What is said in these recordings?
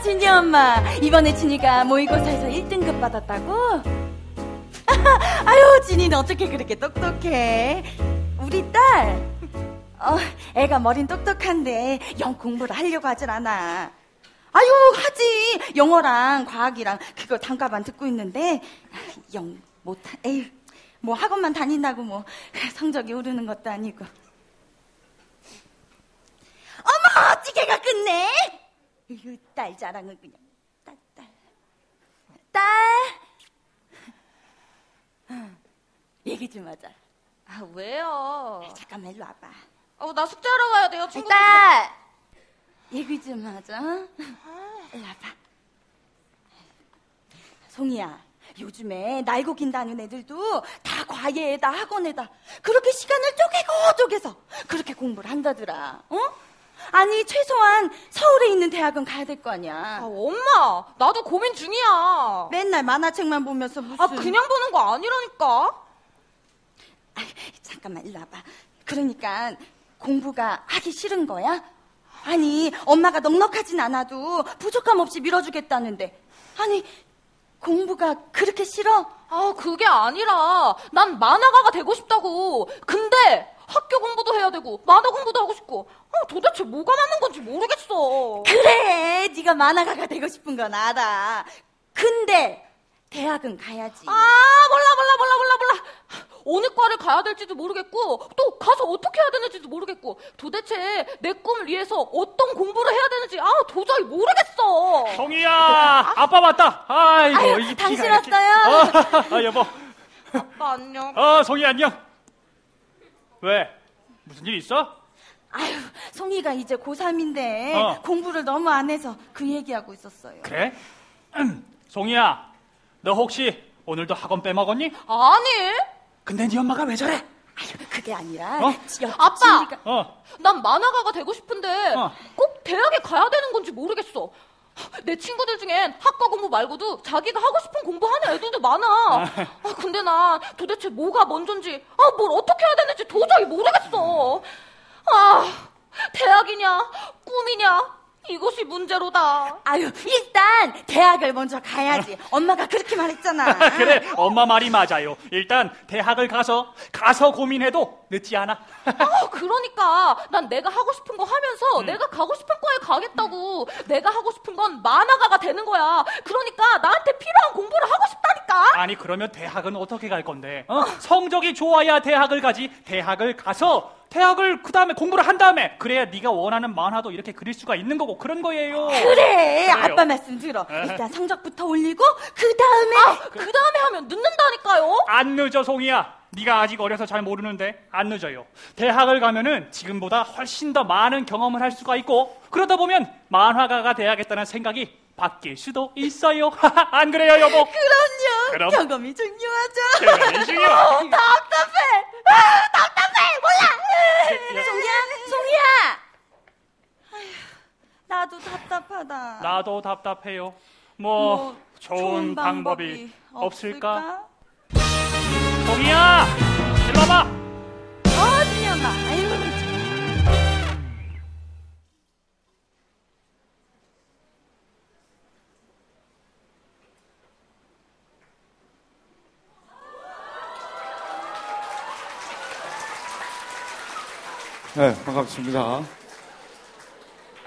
진이 엄마, 이번에 진이가 모의고사에서 1등급 받았다고? 아유, 진이는 어떻게 그렇게 똑똑해? 우리 딸, 애가 머린 똑똑한데 영 공부를 하려고 하질 않아. 아유, 하지. 영어랑 과학이랑 그거 단과반 듣고 있는데 영 못하. 에휴, 뭐 학원만 다닌다고 뭐 성적이 오르는 것도 아니고. 어머, 찌개가 끝내. 에휴, 딸 자랑은 그냥 딸. 얘기 좀 하자. 아, 왜요? 잠깐만 일로 와봐. 나 숙제하러 가야 돼요, 친구들. 딸, 얘기 좀 하자. 일로 와봐. 송이야, 요즘에 날고 긴다는 애들도 다 과외에다 학원에다 그렇게 시간을 쪼개서 그렇게 공부를 한다더라. 어? 아니, 최소한 서울에 있는 대학은 가야 될 거 아니야. 엄마, 나도 고민 중이야. 맨날 만화책만 보면서 무슨. 그냥 보는 거 아니라니까. 잠깐만 일로 와봐. 그러니까 공부가 하기 싫은 거야? 아니, 엄마가 넉넉하진 않아도 부족함 없이 밀어주겠다는데, 아니, 공부가 그렇게 싫어? 그게 아니라 난 만화가가 되고 싶다고. 근데 학교 공부도 해야 되고 만화 공부도 하고 싶고, 도대체 뭐가 맞는 건지 모르겠어. 그래, 네가 만화가가 되고 싶은 건 알아. 근데 대학은 가야지. 몰라. 어느 과를 가야 될지도 모르겠고, 또 가서 어떻게 해야 되는지도 모르겠고, 도대체 내 꿈을 위해서 어떤 공부를 해야 되는지 도저히 모르겠어. 송이야, 아빠 왔다. 아이고, 아유, 당신 왔어요? 여보. 아빠 안녕. 송이 안녕. 왜? 무슨 일 있어? 아유, 송이가 이제 고3인데 공부를 너무 안 해서 그 얘기하고 있었어요. 그래? 송이야, 너 혹시 오늘도 학원 빼먹었니? 아니. 근데 네 엄마가 왜 저래? 아유, 그게 아니라. 아빠! 진이가... 난 만화가가 되고 싶은데 꼭 대학에 가야 되는 건지 모르겠어. 내 친구들 중엔 학과 공부 말고도 자기가 하고 싶은 공부하는 애들도 많아. 근데 난 도대체 뭐가 먼저인지, 뭘 어떻게 해야 되는지 도저히 모르겠어. 대학이냐 꿈이냐 이것이 문제로다. 아유, 일단 대학을 먼저 가야지. 엄마가 그렇게 말했잖아. 그래, 엄마 말이 맞아요. 일단 대학을 가서 고민해도 늦지 않아. 그러니까 난 내가 하고 싶은 거 하면서 내가 가고 싶은 과에 가겠다고. 내가 하고 싶은 건 만화가가 되는 거야. 그러니까 나한테 필요한 공부를 하고 싶다니까. 아니, 그러면 대학은 어떻게 갈 건데? 성적이 좋아야 대학을 가지. 대학을 가서 대학을 그다음에 공부를 한 다음에 그래야 네가 원하는 만화도 이렇게 그릴 수가 있는 거고 그런 거예요. 그래, 그래요. 아빠 말씀 들어. 일단 성적부터 올리고 그 다음에 하면 늦는다니까요. 안 늦어, 송이야. 네가 아직 어려서 잘 모르는데 안 늦어요. 대학을 가면은 지금보다 훨씬 더 많은 경험을 할 수가 있고, 그러다 보면 만화가가 돼야겠다는 생각이 바뀔 수도 있어요. 안 그래요, 여보? 그럼요. 그럼. 경험이 중요하죠. 경험이 중요해. 답답해. 몰라. 송이야. 아휴, 나도 답답하다. 나도 답답해요. 뭐 좋은 방법이 없을까? 송이야, 일로 와봐. 진영아. 아이고. 네, 반갑습니다.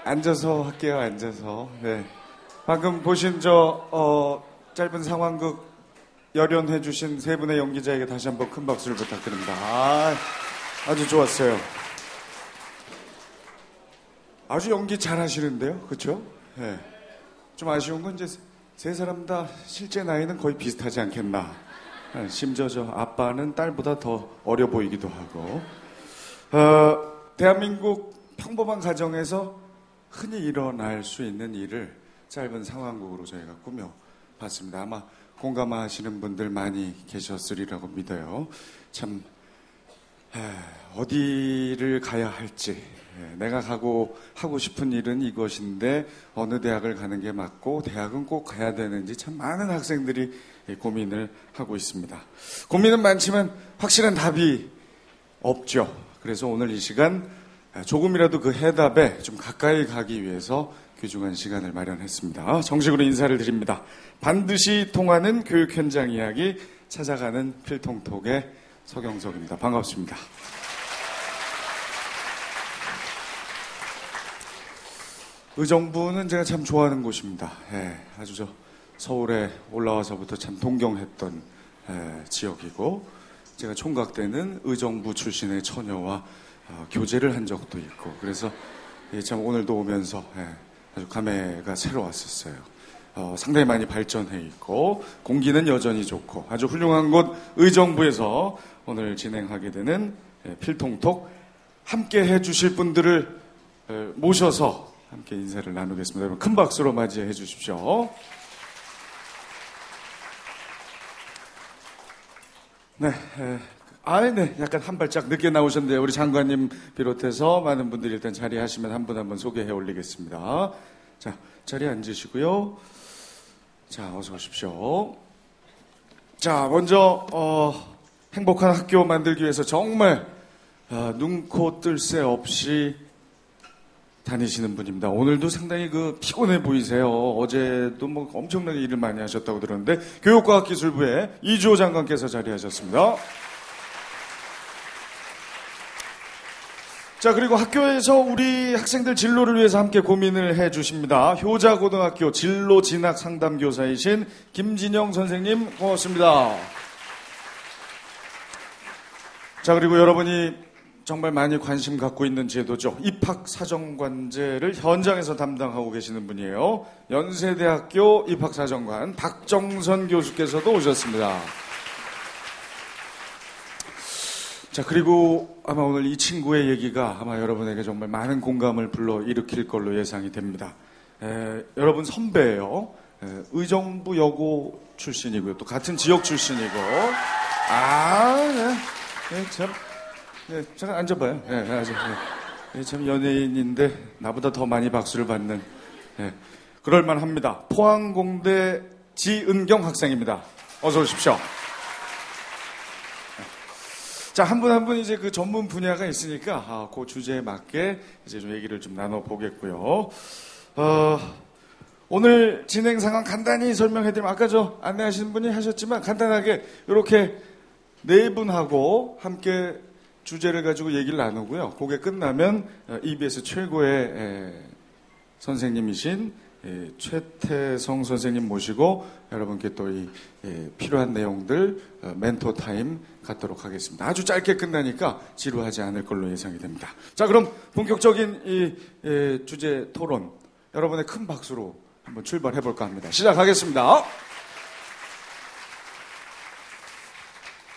앉아서 할게요, 앉아서. 네. 방금 보신 짧은 상황극 열연해주신 세 분의 연기자에게 다시 한번 큰 박수를 부탁드립니다. 아주 좋았어요. 아주 연기 잘 하시는데요, 그쵸? 네. 좀 아쉬운 건 이제 세 사람 다 실제 나이는 거의 비슷하지 않겠나. 심지어 저 아빠는 딸보다 더 어려 보이기도 하고. 대한민국 평범한 가정에서 흔히 일어날 수 있는 일을 짧은 상황극으로 저희가 꾸며봤습니다. 아마 공감하시는 분들 많이 계셨으리라고 믿어요. 참 어디를 가야 할지, 내가 하고 싶은 일은 이것인데 어느 대학을 가는 게 맞고 대학은 꼭 가야 되는지 참 많은 학생들이 고민을 하고 있습니다. 고민은 많지만 확실한 답이 없죠. 그래서 오늘 이 시간 조금이라도 그 해답에 좀 가까이 가기 위해서 귀중한 시간을 마련했습니다. 정식으로 인사를 드립니다. 반드시 통하는 교육 현장 이야기 찾아가는 필통톡의 서경석입니다. 반갑습니다. 의정부는 제가 참 좋아하는 곳입니다. 아주 서울에 올라와서부터 참 동경했던 지역이고, 제가 총각 때는 의정부 출신의 처녀와 교제를 한 적도 있고, 그래서 참 오늘도 오면서 아주 감회가 새로웠었어요. 상당히 많이 발전해 있고 공기는 여전히 좋고 아주 훌륭한 곳 의정부에서 오늘 진행하게 되는 필통톡, 함께 해주실 분들을 모셔서 함께 인사를 나누겠습니다. 여러분 큰 박수로 맞이해 주십시오. 네, 약간 한 발짝 늦게 나오셨는데 우리 장관님 비롯해서 많은 분들이 일단 자리하시면 한 분 한 분 소개해 올리겠습니다. 자, 자리에 앉으시고요. 자, 어서 오십시오. 자, 먼저 행복한 학교 만들기 위해서 정말 눈코 뜰 새 없이 다니시는 분입니다. 오늘도 상당히 피곤해 보이세요. 어제도 뭐 엄청나게 일을 많이 하셨다고 들었는데 교육과학기술부의 이주호 장관께서 자리하셨습니다. 자, 그리고 학교에서 우리 학생들 진로를 위해서 함께 고민을 해주십니다. 효자고등학교 진로 진학 상담교사이신 김진영 선생님, 고맙습니다. 자, 그리고 여러분이 정말 많이 관심 갖고 있는 제도죠. 입학사정관제를 현장에서 담당하고 계시는 분이에요. 연세대학교 입학사정관 박정선 교수께서도 오셨습니다. 자, 그리고 아마 오늘 이 친구의 얘기가 아마 여러분에게 정말 많은 공감을 불러일으킬 걸로 예상이 됩니다. 여러분 선배예요. 의정부 여고 출신이고요. 또 같은 지역 출신이고. 참. 잠깐 앉아봐요. 참 연예인인데 나보다 더 많이 박수를 받는. 그럴만합니다. 포항공대 지은경 학생입니다. 어서 오십시오. 자, 한 분 한 분 이제 그 전문 분야가 있으니까 그 주제에 맞게 이제 좀 얘기를 좀 나눠보겠고요. 오늘 진행 상황 간단히 설명해드리면, 아까 안내하신 분이 하셨지만 간단하게 이렇게 네 분하고 함께 주제를 가지고 얘기를 나누고요. 그게 끝나면 EBS 최고의 선생님이신 최태성 선생님 모시고 여러분께 또 필요한 내용들 멘토 타임 갖도록 하겠습니다. 아주 짧게 끝나니까 지루하지 않을 걸로 예상이 됩니다. 자, 그럼 본격적인 이 주제 토론 여러분의 큰 박수로 한번 출발해 볼까 합니다. 시작하겠습니다.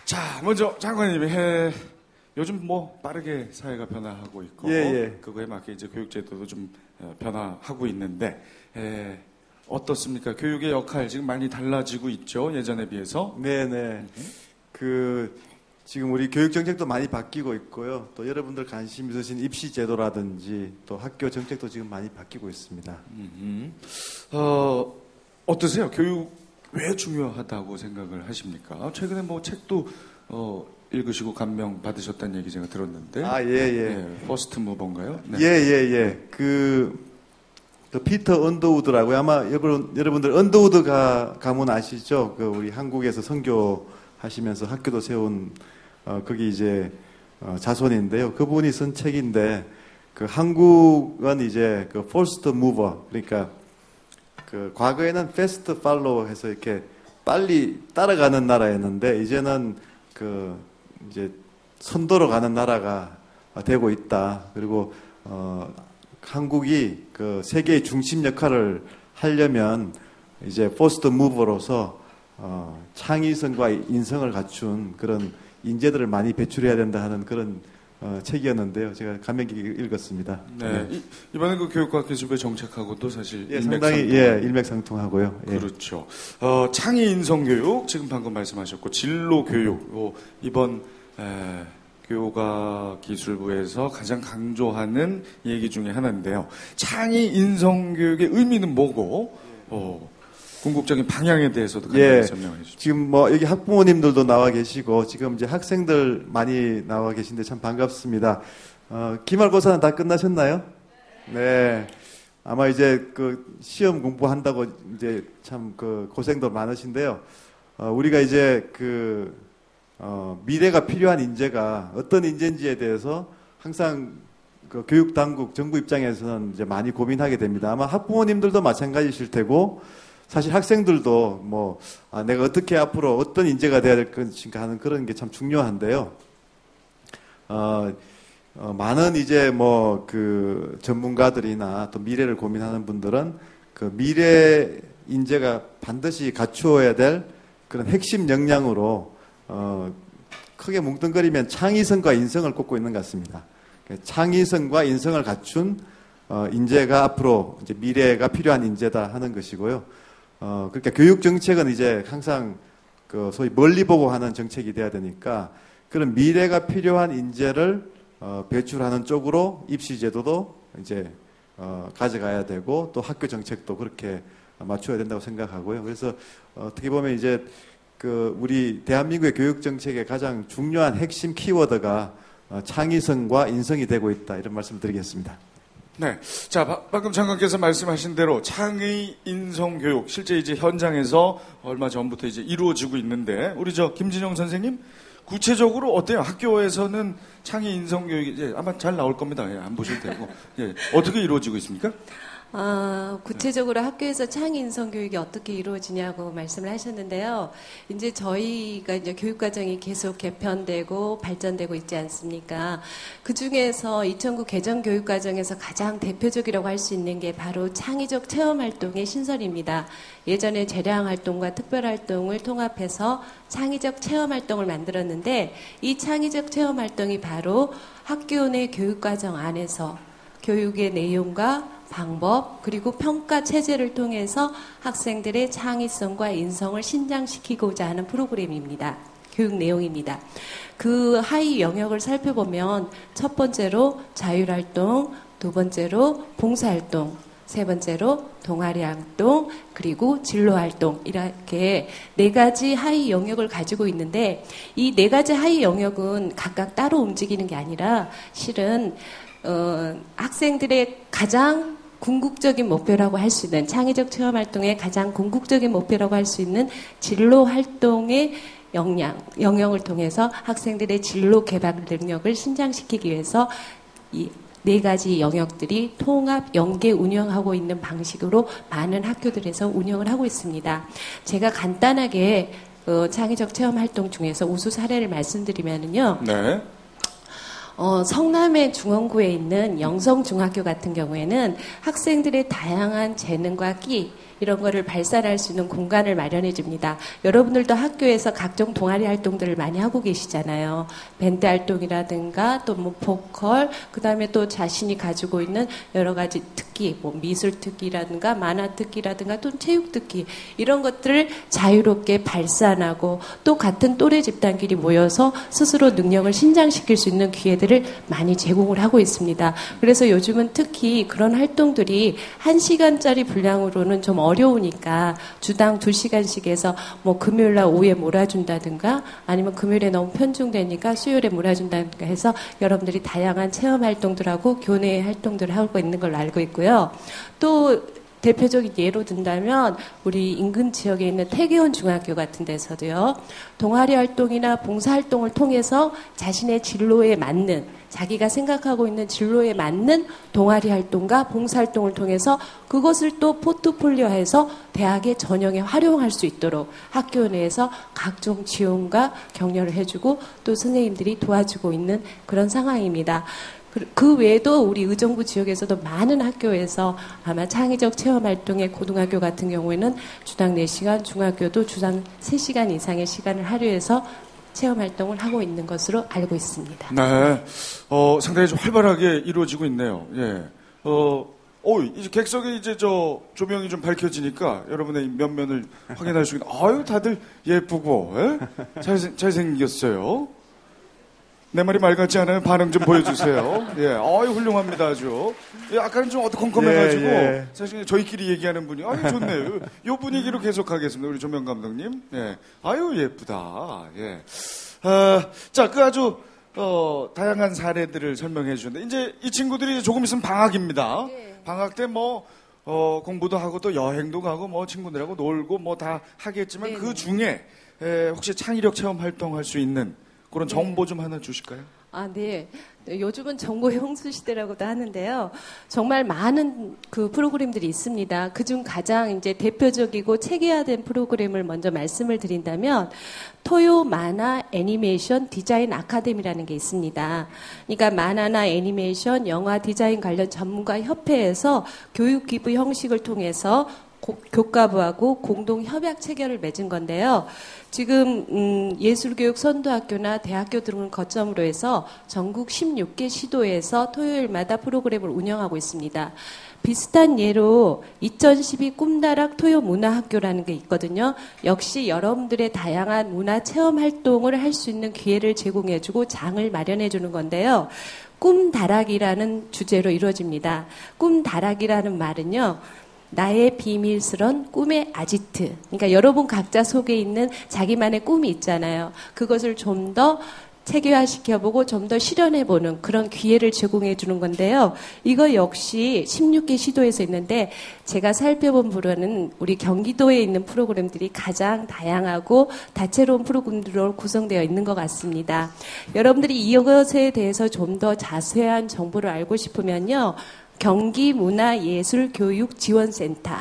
자, 먼저 장관님이 요즘 뭐 빠르게 사회가 변화하고 있고 그거에 맞게 이제 교육제도도 좀 변화하고 있는데 어떻습니까? 교육의 역할 지금 많이 달라지고 있죠, 예전에 비해서. 네네. 지금 우리 교육 정책도 많이 바뀌고 있고요. 또 여러분들 관심 있으신 입시 제도라든지 또 학교 정책도 지금 많이 바뀌고 있습니다. 어떠세요? 교육 왜 중요하다고 생각을 하십니까? 최근에 뭐 책도 읽으시고 감명 받으셨다는 얘기 제가 들었는데. 퍼스트 무버인가요? 네. 그 피터 언더우드라고요. 아마 여러분들 언더우드 가문 아시죠? 우리 한국에서 선교하시면서 학교도 세운 거기 이제 자손인데요. 그분이 쓴 책인데 한국은 이제 퍼스트 무버, 그러니까 과거에는 패스트 팔로우 해서 이렇게 빨리 따라가는 나라였는데 이제는 이제 선도로 가는 나라가 되고 있다. 그리고 한국이 세계의 중심 역할을 하려면 이제 포스트 무버로서 창의성과 인성을 갖춘 그런 인재들을 많이 배출해야 된다 하는 그런 책이었는데요. 제가 감명 깊게 읽었습니다. 네. 이번에 교육과학기술부의 정책하고도 사실 상당히 일맥상통하고요. 그렇죠. 창의 인성교육 지금 방금 말씀하셨고 진로교육 이번 교육과학기술부에서 가장 강조하는 얘기 중에 하나인데요. 창의 인성교육의 의미는 뭐고 궁극적인 방향에 대해서도 간단히 설명해 주시죠. 지금 뭐 여기 학부모님들도 나와 계시고 지금 이제 학생들 많이 나와 계신데 참 반갑습니다. 기말고사는 다 끝나셨나요? 네. 아마 이제 그 시험 공부한다고 이제 참 그 고생도 많으신데요. 우리가 이제 미래가 필요한 인재가 어떤 인재인지에 대해서 항상 그 교육 당국, 정부 입장에서는 이제 많이 고민하게 됩니다. 아마 학부모님들도 마찬가지실 테고, 사실 학생들도 내가 어떻게 앞으로 어떤 인재가 돼야 될 것인가 하는 그런 게 참 중요한데요. 많은 이제 그 전문가들이나 또 미래를 고민하는 분들은 그 미래 인재가 반드시 갖추어야 될 그런 핵심 역량으로 크게 뭉뚱그리면 창의성과 인성을 꼽고 있는 것 같습니다. 창의성과 인성을 갖춘 인재가 앞으로 이제 미래가 필요한 인재다 하는 것이고요. 그러니까 교육 정책은 이제 항상 그 소위 멀리 보고 하는 정책이 돼야 되니까 그런 미래가 필요한 인재를 배출하는 쪽으로 입시 제도도 이제 가져가야 되고 또 학교 정책도 그렇게 맞춰야 된다고 생각하고요. 그래서 어떻게 보면 이제 그 우리 대한민국의 교육 정책의 가장 중요한 핵심 키워드가 창의성과 인성이 되고 있다, 이런 말씀을 드리겠습니다. 네. 자, 방금 장관께서 말씀하신 대로 창의 인성 교육, 실제 이제 현장에서 얼마 전부터 이제 이루어지고 있는데, 우리 김진영 선생님, 구체적으로 어때요? 학교에서는 창의 인성 교육이 아마 잘 나올 겁니다. 안 보셔도 되고. 어떻게 이루어지고 있습니까? 구체적으로 학교에서 창의 인성 교육이 어떻게 이루어지냐고 말씀을 하셨는데요. 이제 저희가 이제 교육 과정이 계속 개편되고 발전되고 있지 않습니까? 그 중에서 2009 개정 교육 과정에서 가장 대표적이라고 할 수 있는 게 바로 창의적 체험 활동의 신설입니다. 예전에 재량 활동과 특별 활동을 통합해서 창의적 체험 활동을 만들었는데, 이 창의적 체험 활동이 바로 학교 내 교육 과정 안에서 교육의 내용과 방법 그리고 평가 체제를 통해서 학생들의 창의성과 인성을 신장시키고자 하는 프로그램입니다. 교육 내용입니다. 그 하위 영역을 살펴보면 첫 번째로 자율활동, 두 번째로 봉사활동, 세 번째로 동아리 활동, 그리고 진로활동, 이렇게 4가지 하위 영역을 가지고 있는데, 이 4가지 하위 영역은 각각 따로 움직이는 게 아니라 실은 학생들의 가장 궁극적인 목표라고 할 수 있는, 창의적 체험 활동의 가장 궁극적인 목표라고 할 수 있는 진로 활동의 영역을 통해서 학생들의 진로 개발 능력을 신장시키기 위해서 이 4가지 영역들이 통합 연계 운영하고 있는 방식으로 많은 학교들에서 운영을 하고 있습니다. 제가 간단하게 창의적 체험 활동 중에서 우수 사례를 말씀드리면은요. 네. 성남의 중원구에 있는 영성중학교 같은 경우에는 학생들의 다양한 재능과 끼, 이런 거를 발산할 수 있는 공간을 마련해 줍니다. 여러분들도 학교에서 각종 동아리 활동들을 많이 하고 계시잖아요. 밴드 활동이라든가 또 보컬, 그 다음에 또 자신이 가지고 있는 여러 가지 특기, 미술 특기라든가 만화 특기라든가 또 체육 특기, 이런 것들을 자유롭게 발산하고 또 같은 또래 집단끼리 모여서 스스로 능력을 신장시킬 수 있는 기회들을 많이 제공을 하고 있습니다. 그래서 요즘은 특히 그런 활동들이 1시간짜리 분량으로는 좀 어려우니까 주당 2시간씩 해서 금요일날 오후에 몰아준다든가 아니면 금요일에 너무 편중되니까 수요일에 몰아준다든가 해서 여러분들이 다양한 체험 활동들하고 교내 활동들을 하고 있는 걸로 알고 있고요. 또 대표적인 예로 든다면 우리 인근 지역에 있는 태계원 중학교 같은 데서도요. 동아리 활동이나 봉사 활동을 통해서 자신의 진로에 맞는, 자기가 생각하고 있는 진로에 맞는 동아리 활동과 봉사 활동을 통해서 그것을 또 포트폴리오해서 대학의 전형에 활용할 수 있도록 학교 내에서 각종 지원과 격려를 해주고 또 선생님들이 도와주고 있는 그런 상황입니다. 그 외에도 우리 의정부 지역에서도 많은 학교에서 아마 창의적 체험활동의 고등학교 같은 경우에는 주당 4시간, 중학교도 주당 3시간 이상의 시간을 할애해서 체험활동을 하고 있는 것으로 알고 있습니다. 네. 상당히 좀 활발하게 이루어지고 있네요. 예. 이제 객석에 이제 조명이 좀 밝혀지니까 여러분의 면면을 확인할 수 있는, 다들 예쁘고, 예? 잘생겼어요. 내 말이 말 같지 않아요? 반응 좀 보여주세요. 예, 훌륭합니다, 아주. 예, 아까는 좀 어두컴컴해가지고, 사실 저희끼리 얘기하는 분이, 좋네요. 요 분위기로 계속하겠습니다, 우리 조명 감독님. 예, 예쁘다. 예. 자, 아주, 다양한 사례들을 설명해 주셨는데, 이제 이 친구들이 이제 조금 있으면 방학입니다. 네. 방학 때 공부도 하고 또 여행도 가고 친구들하고 놀고 다 하겠지만 네네. 그 중에 혹시 창의력 체험 활동할 수 있는 그런 정보 좀 하나 주실까요? 네. 요즘은 정보 형수 시대라고도 하는데요. 정말 많은 그 프로그램들이 있습니다. 그중 가장 이제 대표적이고 체계화된 프로그램을 먼저 말씀을 드린다면 토요 만화 애니메이션 디자인 아카데미라는 게 있습니다. 그러니까 만화나 애니메이션, 영화 디자인 관련 전문가 협회에서 교육 기부 형식을 통해서 교과부하고 공동 협약 체결을 맺은 건데요. 지금 예술교육 선도학교나 대학교 등을 거점으로 해서 전국 16개 시도에서 토요일마다 프로그램을 운영하고 있습니다. 비슷한 예로 2012 꿈다락 토요문화학교라는 게 있거든요. 역시 여러분들의 다양한 문화 체험 활동을 할 수 있는 기회를 제공해주고 장을 마련해주는 건데요. 꿈다락이라는 주제로 이루어집니다. 꿈다락이라는 말은요. 나의 비밀스런 꿈의 아지트. 그러니까 여러분 각자 속에 있는 자기만의 꿈이 있잖아요. 그것을 좀 더 체계화시켜보고 좀 더 실현해보는 그런 기회를 제공해 주는 건데요. 이거 역시 16개 시도에서 있는데 제가 살펴본 부로는 우리 경기도에 있는 프로그램들이 가장 다양하고 다채로운 프로그램들로 구성되어 있는 것 같습니다. 여러분들이 이것에 대해서 좀 더 자세한 정보를 알고 싶으면요. 경기문화예술교육지원센터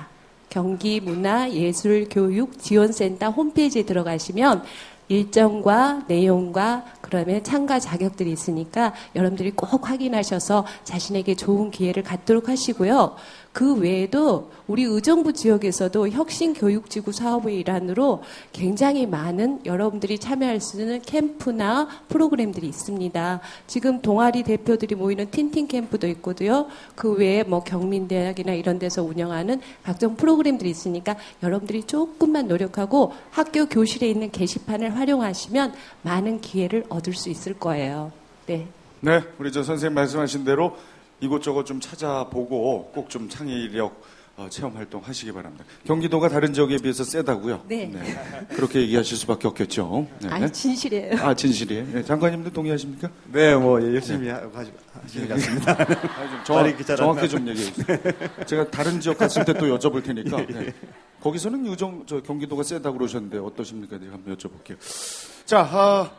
경기문화예술교육지원센터 홈페이지에 들어가시면 일정과 내용과 그러면 참가 자격들이 있으니까 여러분들이 꼭 확인하셔서 자신에게 좋은 기회를 갖도록 하시고요. 그 외에도 우리 의정부 지역에서도 혁신교육지구 사업의 일환으로 굉장히 많은 여러분들이 참여할 수 있는 캠프나 프로그램들이 있습니다. 지금 동아리 대표들이 모이는 틴틴 캠프도 있거든요. 그 외에 경민대학이나 이런 데서 운영하는 각종 프로그램들이 있으니까 여러분들이 조금만 노력하고 학교 교실에 있는 게시판을 활용하시면 많은 기회를 얻을 수 있을 거예요. 네. 네, 우리 선생님 말씀하신 대로 이곳저곳 좀 찾아보고 꼭 좀 창의력 체험 활동 하시기 바랍니다. 경기도가 다른 지역에 비해서 세다고요? 네. 그렇게 얘기하실 수밖에 없겠죠. 네. 아니, 진실이에요. 진실이에요. 네, 장관님도 동의하십니까? 네, 열심히 하시는 것 같습니다. 정확히 좀 얘기해 주세요. 제가 다른 지역 갔을 때 또 여쭤볼 테니까. 네. 거기서는 경기도가 세다고 그러셨는데 어떠십니까? 제가 한번 여쭤볼게요. 자,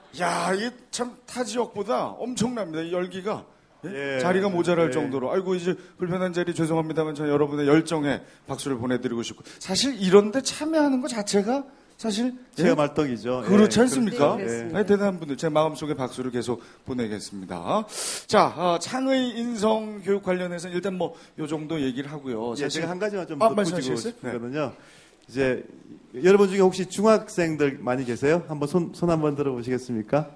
이게 참 타 지역보다 엄청납니다. 이 열기가. 예? 자리가 모자랄 정도로. 아이고, 이제 불편한 자리 죄송합니다만 저 여러분의 열정에 박수를 보내드리고 싶고. 사실 이런데 참여하는 것 자체가 사실 체험 활동이죠. 그렇지 않습니까? 네, 대단한 분들. 제 마음속에 박수를 계속 보내겠습니다. 자, 창의 인성 교육 관련해서 일단 요 정도 얘기를 하고요. 사실 제가 한 가지만 좀 말씀하시겠어요? 싶거든요. 이제 여러분 중에 혹시 중학생들 많이 계세요? 한번 손 한번 들어보시겠습니까?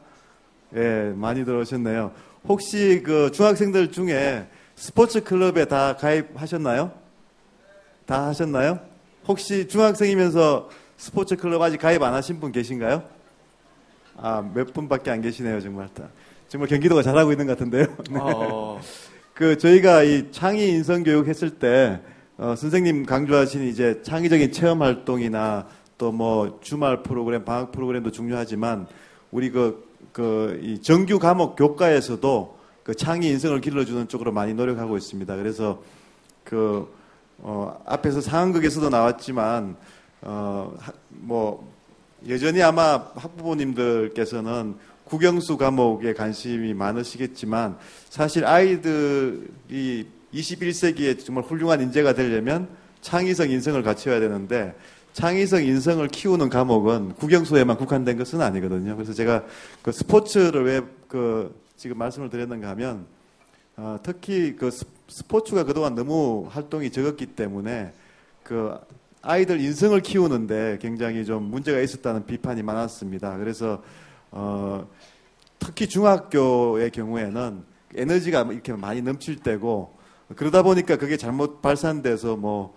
예, 많이 들어오셨네요. 혹시 그 중학생들 중에 스포츠 클럽에 다 가입하셨나요? 다 하셨나요? 혹시 중학생이면서 스포츠 클럽 아직 가입 안 하신 분 계신가요? 몇 분밖에 안 계시네요, 정말. 정말 경기도가 잘하고 있는 것 같은데요. 네. 저희가 이 창의 인성 교육 했을 때, 선생님 강조하신 이제 창의적인 체험 활동이나 또 주말 프로그램, 방학 프로그램도 중요하지만, 우리 이 정규 과목 교과에서도 창의 인성을 길러주는 쪽으로 많이 노력하고 있습니다. 그래서 앞에서 상황극에서도 나왔지만, 여전히 아마 학부모님들께서는 국영수 과목에 관심이 많으시겠지만, 사실 아이들이 21세기에 정말 훌륭한 인재가 되려면 창의성, 인성을 갖춰야 되는데, 창의성, 인성을 키우는 과목은 국영수에만 국한된 것은 아니거든요. 그래서 제가 스포츠를 왜 지금 말씀을 드렸는가 하면, 특히 스포츠가 그동안 너무 활동이 적었기 때문에 아이들 인성을 키우는데 굉장히 좀 문제가 있었다는 비판이 많았습니다. 그래서 특히 중학교의 경우에는 에너지가 이렇게 많이 넘칠 때고, 그러다 보니까 그게 잘못 발산돼서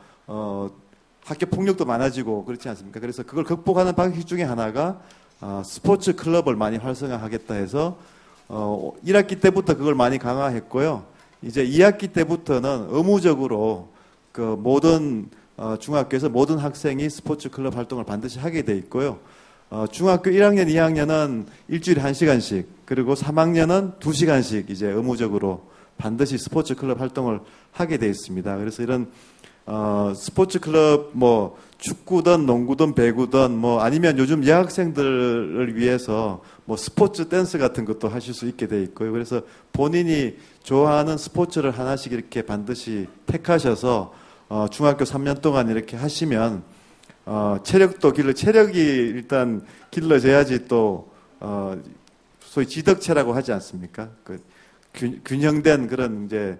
학교 폭력도 많아지고 그렇지 않습니까? 그래서 그걸 극복하는 방식 중에 하나가 스포츠 클럽을 많이 활성화하겠다 해서 1학기 때부터 그걸 많이 강화했고요. 이제 2학기 때부터는 의무적으로 모든 중학교에서 모든 학생이 스포츠 클럽 활동을 반드시 하게 돼 있고요. 중학교 1학년, 2학년은 일주일에 1시간씩, 그리고 3학년은 2시간씩 이제 의무적으로 반드시 스포츠 클럽 활동을 하게 돼 있습니다. 그래서 이런 스포츠 클럽 뭐 축구든 농구든 배구든 뭐 아니면 요즘 여학생들을 위해서 뭐 스포츠 댄스 같은 것도 하실 수 있게 돼 있고요. 그래서 본인이 좋아하는 스포츠를 하나씩 이렇게 반드시 택하셔서 중학교 3년 동안 이렇게 하시면 체력도 체력이 일단 길러져야지 또 소위 지덕체라고 하지 않습니까? 그 균형된 그런 이제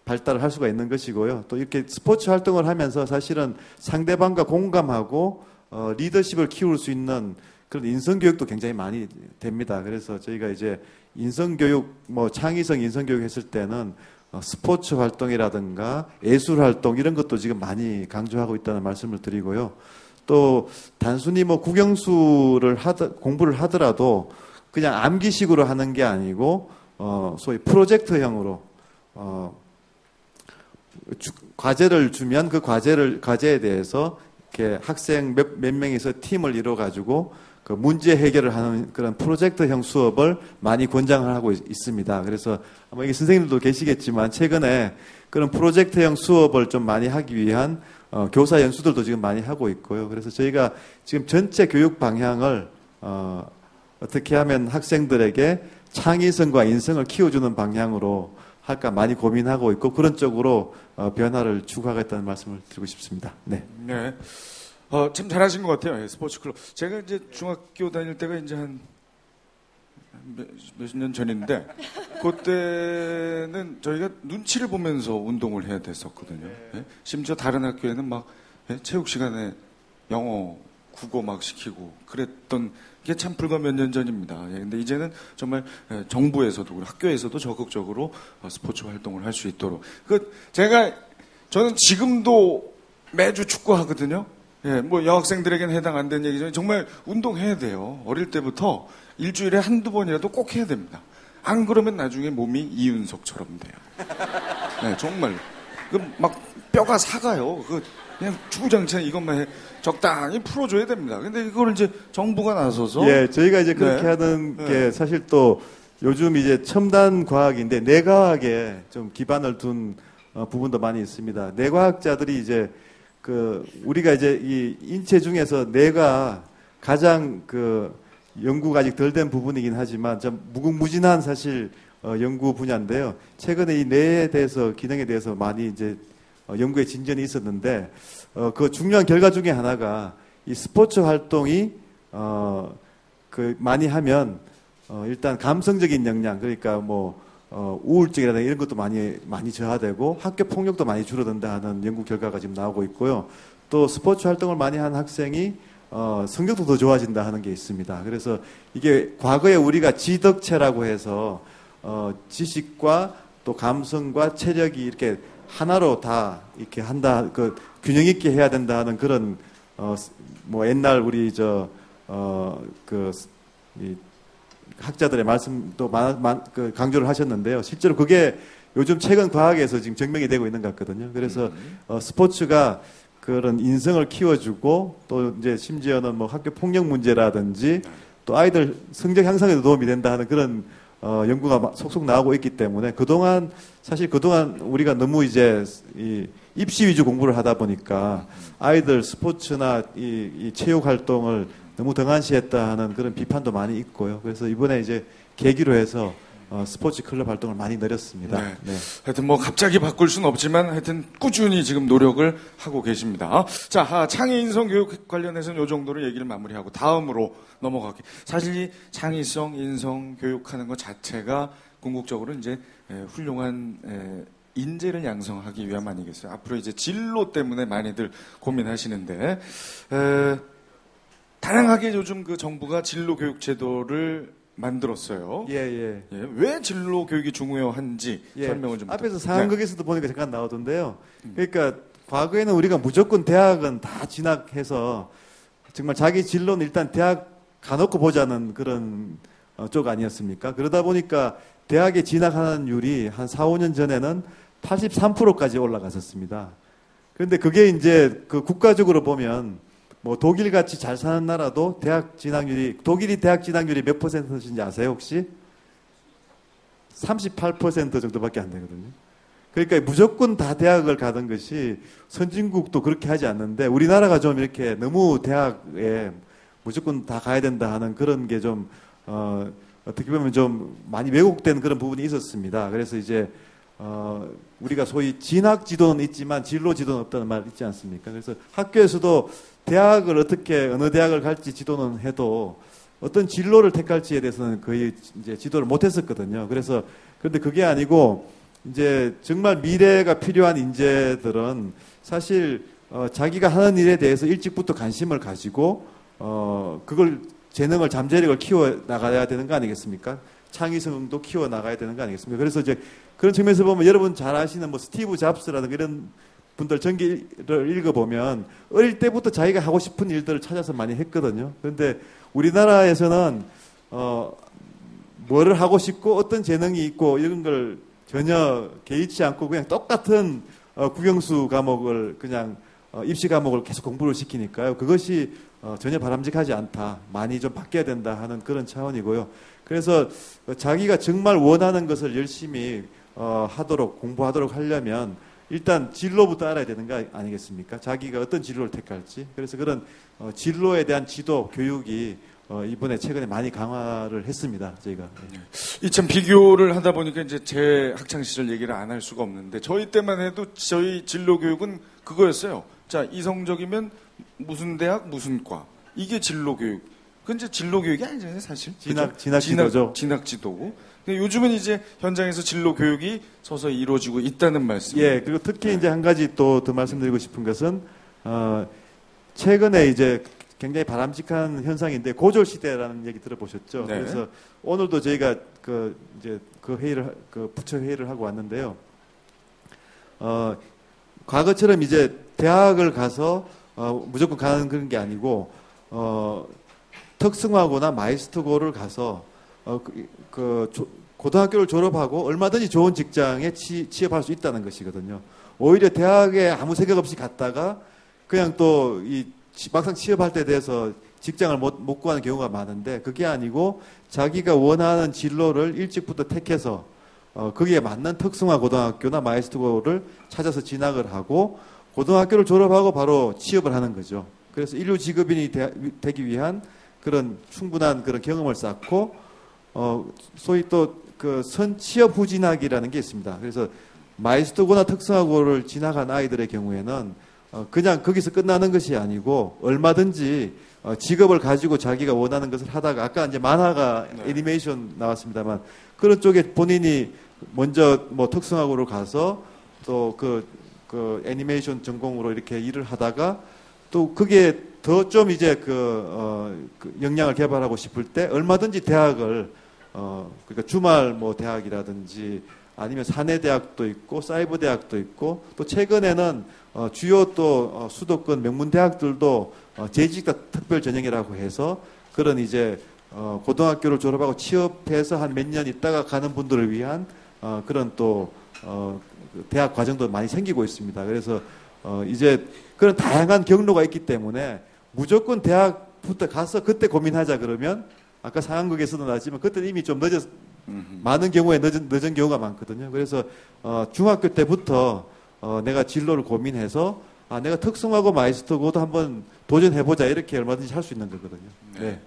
발달을 할 수가 있는 것이고요. 또 이렇게 스포츠 활동을 하면서 사실은 상대방과 공감하고 리더십을 키울 수 있는 그런 인성교육도 굉장히 많이 됩니다. 그래서 저희가 이제 인성교육, 뭐 창의성 인성교육 했을 때는 스포츠 활동이라든가 예술 활동 이런 것도 지금 많이 강조하고 있다는 말씀을 드리고요. 또 단순히 뭐 국영수를 공부를 하더라도 그냥 암기식으로 하는 게 아니고 소위 프로젝트형으로 과제를 주면 그 과제에 대해서 이렇게 학생 몇 명이서 팀을 이뤄 가지고 그 문제 해결을 하는 그런 프로젝트형 수업을 많이 권장을 하고 있습니다. 그래서 아마 여기 선생님들도 계시겠지만 최근에 그런 프로젝트형 수업을 좀 많이 하기 위한 교사 연수들도 지금 많이 하고 있고요. 그래서 저희가 지금 전체 교육 방향을 어떻게 하면 학생들에게 창의성과 인성을 키워주는 방향으로 할까 많이 고민하고 있고 그런 쪽으로 변화를 추구하겠다는 말씀을 드리고 싶습니다. 네. 네. 참 잘하신 것 같아요. 스포츠 클럽. 제가 이제 중학교 다닐 때가 이제 한 몇십 년 전인데, 그때는 저희가 눈치를 보면서 운동을 해야 됐었거든요. 네? 심지어 다른 학교에는 막 체육 시간에 영어, 국어 막 시키고 그랬던 게 참 불과 몇 년 전입니다. 근데 이제는 정말 정부에서도 그리고 학교에서도 적극적으로 스포츠 활동을 할 수 있도록. 저는 지금도 매주 축구 하거든요. 뭐 여학생들에게는 해당 안 되는 얘기지만 정말 운동해야 돼요. 어릴 때부터 일주일에 한두 번이라도 꼭 해야 됩니다. 안 그러면 나중에 몸이 이윤석처럼 돼요. 네, 정말. 막 뼈가 사가요. 그냥 주구장창 이것만 적당히 풀어줘야 됩니다. 근데 이걸 이제 정부가 나서서. 예, 저희가 이제 그렇게 하는 게 사실 또 요즘 이제 첨단 과학인데 뇌과학에 좀 기반을 둔 부분도 많이 있습니다. 뇌과학자들이 이제 우리가 이제 이 인체 중에서 뇌가 가장 연구가 아직 덜 된 부분이긴 하지만 좀 무궁무진한 사실 연구 분야인데요. 최근에 이 뇌에 대해서 기능에 대해서 많이 이제 연구에 진전이 있었는데 그 중요한 결과 중에 하나가 이 스포츠 활동이 많이 하면 일단 감성적인 역량 그러니까 뭐 우울증이라든가 이런 것도 많이 저하되고 학교 폭력도 많이 줄어든다 하는 연구 결과가 지금 나오고 있고요. 또 스포츠 활동을 많이 하는 학생이 성적도 더 좋아진다 하는 게 있습니다. 그래서 이게 과거에 우리가 지덕체라고 해서 지식과 또 감성과 체력이 이렇게 하나로 다 이렇게 한다, 균형 있게 해야 된다 하는 그런 뭐 옛날 우리 학자들의 말씀도 강조를 하셨는데요. 실제로 그게 요즘 최근 과학에서 지금 증명이 되고 있는 것 같거든요. 그래서 스포츠가 그런 인성을 키워주고 또 이제 심지어는 뭐 학교 폭력 문제라든지 또 아이들 성적 향상에도 도움이 된다 하는 그런 연구가 속속 나오고 있기 때문에 그동안 우리가 너무 이제 이 입시 위주 공부를 하다 보니까 아이들 스포츠나 이 체육 활동을 너무 등한시했다 하는 그런 비판도 많이 있고요. 그래서 이번에 이제 계기로 해서 스포츠 클럽 활동을 많이 늘렸습니다. 네. 네. 하여튼 뭐 갑자기 바꿀 수는 없지만 하여튼 꾸준히 지금 노력을 하고 계십니다. 자, 창의 인성 교육 관련해서는 이 정도로 얘기를 마무리하고 다음으로 넘어갈게요. 사실 이 창의성 인성 교육하는 것 자체가 궁극적으로 이제 훌륭한 인재를 양성하기 위함 아니겠어요? 앞으로 이제 진로 때문에 많이들 고민하시는데 다양하게 요즘 정부가 진로 교육 제도를 만들었어요. 예. 왜 진로 교육이 중요한지 설명을 좀 앞에서 상황극에서도 보니까 잠깐 나오던데요. 그러니까 과거에는 우리가 무조건 대학은 다 진학해서 정말 자기 진로는 일단 대학 가놓고 보자는 그런 쪽 아니었습니까? 그러다 보니까 대학에 진학하는 율이 한 4, 5년 전에는 83%까지 올라갔었습니다. 그런데 그게 이제 국가적으로 보면 뭐 독일 같이 잘 사는 나라도 독일이 대학 진학률이 몇 %인지 아세요 혹시? 38% 정도밖에 안 되거든요. 그러니까 무조건 다 대학을 가던 것이 선진국도 그렇게 하지 않는데 우리나라가 좀 이렇게 너무 대학에 무조건 다 가야 된다 하는 그런 게 좀 어떻게 보면 좀 많이 왜곡된 그런 부분이 있었습니다. 그래서 이제 우리가 소위 진학 지도는 있지만 진로 지도는 없다는 말 있지 않습니까? 그래서 학교에서도 대학을 어떻게 어느 대학을 갈지 지도는 해도 어떤 진로를 택할지에 대해서는 거의 이제 지도를 못했었거든요. 그래서 그런데 그게 아니고 이제 정말 미래가 필요한 인재들은 사실 자기가 하는 일에 대해서 일찍부터 관심을 가지고 그걸 재능을 잠재력을 키워 나가야 되는 거 아니겠습니까? 창의성도 키워 나가야 되는 거 아니겠습니까? 그래서 이제 그런 측면에서 보면 여러분 잘 아시는 뭐 스티브 잡스라든가 이런 분들 전기를 읽어보면 어릴 때부터 자기가 하고 싶은 일들을 찾아서 많이 했거든요. 그런데 우리나라에서는 뭐를 하고 싶고 어떤 재능이 있고 이런 걸 전혀 개의치 않고 그냥 똑같은 국영수 과목을 그냥 입시 과목을 계속 공부를 시키니까요. 그것이 전혀 바람직하지 않다. 많이 좀 바뀌어야 된다 하는 그런 차원이고요. 그래서 자기가 정말 원하는 것을 열심히 공부하도록 하려면 일단 진로부터 알아야 되는 거 아니겠습니까? 자기가 어떤 진로를 택할지. 그래서 그런 진로에 대한 지도, 교육이 이번에 최근에 많이 강화를 했습니다. 저희가. 이 참 비교를 하다 보니까 이제 제 학창 시절 얘기를 안 할 수가 없는데 저희 때만 해도 저희 진로 교육은 그거였어요. 자, 이성적이면 무슨 대학 무슨 과 이게 진로 교육. 그건 이제 진로 교육이 아니잖아요, 사실. 진학 지도죠. 진학 지도고. 근데 요즘은 이제 현장에서 진로 교육이 서서히 이루어지고 있다는 말씀. 예, 그리고 특히 이제 한 가지 또 더 말씀드리고 싶은 것은 최근에 이제 굉장히 바람직한 현상인데 고졸 시대라는 얘기 들어보셨죠? 네. 그래서 오늘도 저희가 그 회의를 부처 회의를 하고 왔는데요. 과거처럼 이제 대학을 가서 무조건 가는 그런 게 아니고 특성화고나 마이스터고를 가서 고등학교를 졸업하고 얼마든지 좋은 직장에 취업할 수 있다는 것이거든요. 오히려 대학에 아무 생각 없이 갔다가 그냥 또 막상 취업할 때 돼서 직장을 못 구하는 경우가 많은데 그게 아니고 자기가 원하는 진로를 일찍부터 택해서 거기에 맞는 특성화 고등학교나 마이스터고를 찾아서 진학을 하고 고등학교를 졸업하고 바로 취업을 하는 거죠. 그래서 인류 직업인이 되기 위한 그런 충분한 그런 경험을 쌓고 소위 또 그 선취업 후진학이라는 게 있습니다. 그래서 마이스터고나 특성화고를 진학한 아이들의 경우에는 그냥 거기서 끝나는 것이 아니고 얼마든지 직업을 가지고 자기가 원하는 것을 하다가 아까 이제 만화가 애니메이션 나왔습니다만 그런 쪽에 본인이 먼저 뭐 특성화고를 가서 또 그 애니메이션 전공으로 이렇게 일을 하다가 또 그게 더 좀 이제 그 역량을 개발하고 싶을 때 얼마든지 대학을 그러니까 주말 뭐 대학이라든지 아니면 사내 대학도 있고 사이버 대학도 있고 또 최근에는 주요 또 수도권 명문 대학들도 재직다 특별 전형이라고 해서 그런 이제 고등학교를 졸업하고 취업해서 한 몇 년 있다가 가는 분들을 위한 그런 또 대학 과정도 많이 생기고 있습니다. 그래서 이제 그런 다양한 경로가 있기 때문에 무조건 대학부터 가서 그때 고민하자 그러면 아까 상황극에서도 나왔지만 그때는 이미 좀 많은 경우에 늦은 경우가 많거든요. 그래서 중학교 때부터 내가 진로를 고민해서 내가 특성화고 마이스터고도 한번 도전해보자 이렇게 얼마든지 할 수 있는 거거든요. 네.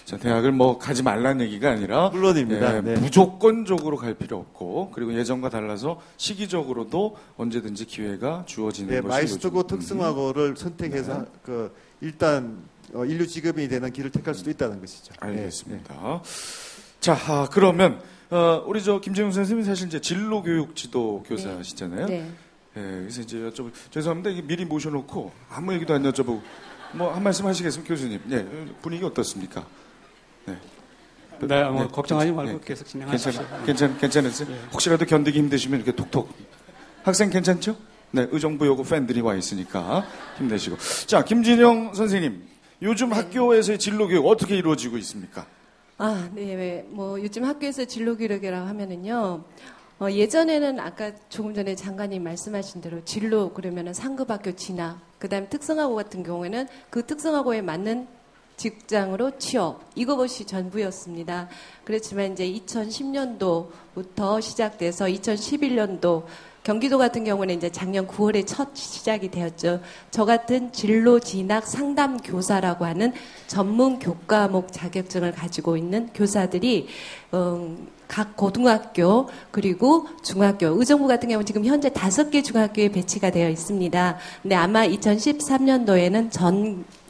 자, 대학을 뭐 가지 말라는 얘기가 아니라 물론입니다. 네. 무조건적으로 갈 필요 없고 그리고 예전과 달라서 시기적으로도 언제든지 기회가 주어지는 것이 마이스터고 특성화고를 선택해서 일단 인류 직업인이 되는 길을 택할 수도 있다는 것이죠. 알겠습니다. 네. 자, 그러면 우리 김재웅 선생님이 사실 이제 진로교육 지도 교사시잖아요. 네. 그래서 이제 죄송합니다. 이게 미리 모셔놓고 아무 얘기도 안 여쭤보고 뭐 한 말씀 하시겠습니까, 교수님? 네, 분위기 어떻습니까? 네. 네, 걱정하지 말고 계속 진행하십시오. 괜찮으세요? 네. 혹시라도 견디기 힘드시면 이렇게 톡톡. 학생 괜찮죠? 네, 의정부 요구 팬들이 와 있으니까 힘내시고. 자, 김진영 선생님, 요즘 학교에서의 진로교육 어떻게 이루어지고 있습니까? 네. 뭐 요즘 학교에서 진로교육이라고 하면은요. 예전에는 아까 조금 전에 장관님 말씀하신 대로 진로 그러면은 상급학교 진학, 그다음에 특성화고 같은 경우에는 그 특성화고에 맞는 직장으로 취업, 이것이 전부였습니다. 그렇지만 이제 2010년도부터 시작돼서 2011년도 경기도 같은 경우는 이제 작년 9월에 첫 시작이 되었죠. 저 같은 진로 진학 상담 교사라고 하는 전문 교과목 자격증을 가지고 있는 교사들이 각 고등학교 그리고 중학교, 의정부 같은 경우는 지금 현재 5개 중학교에 배치가 되어 있습니다. 근데 아마 2013년도에는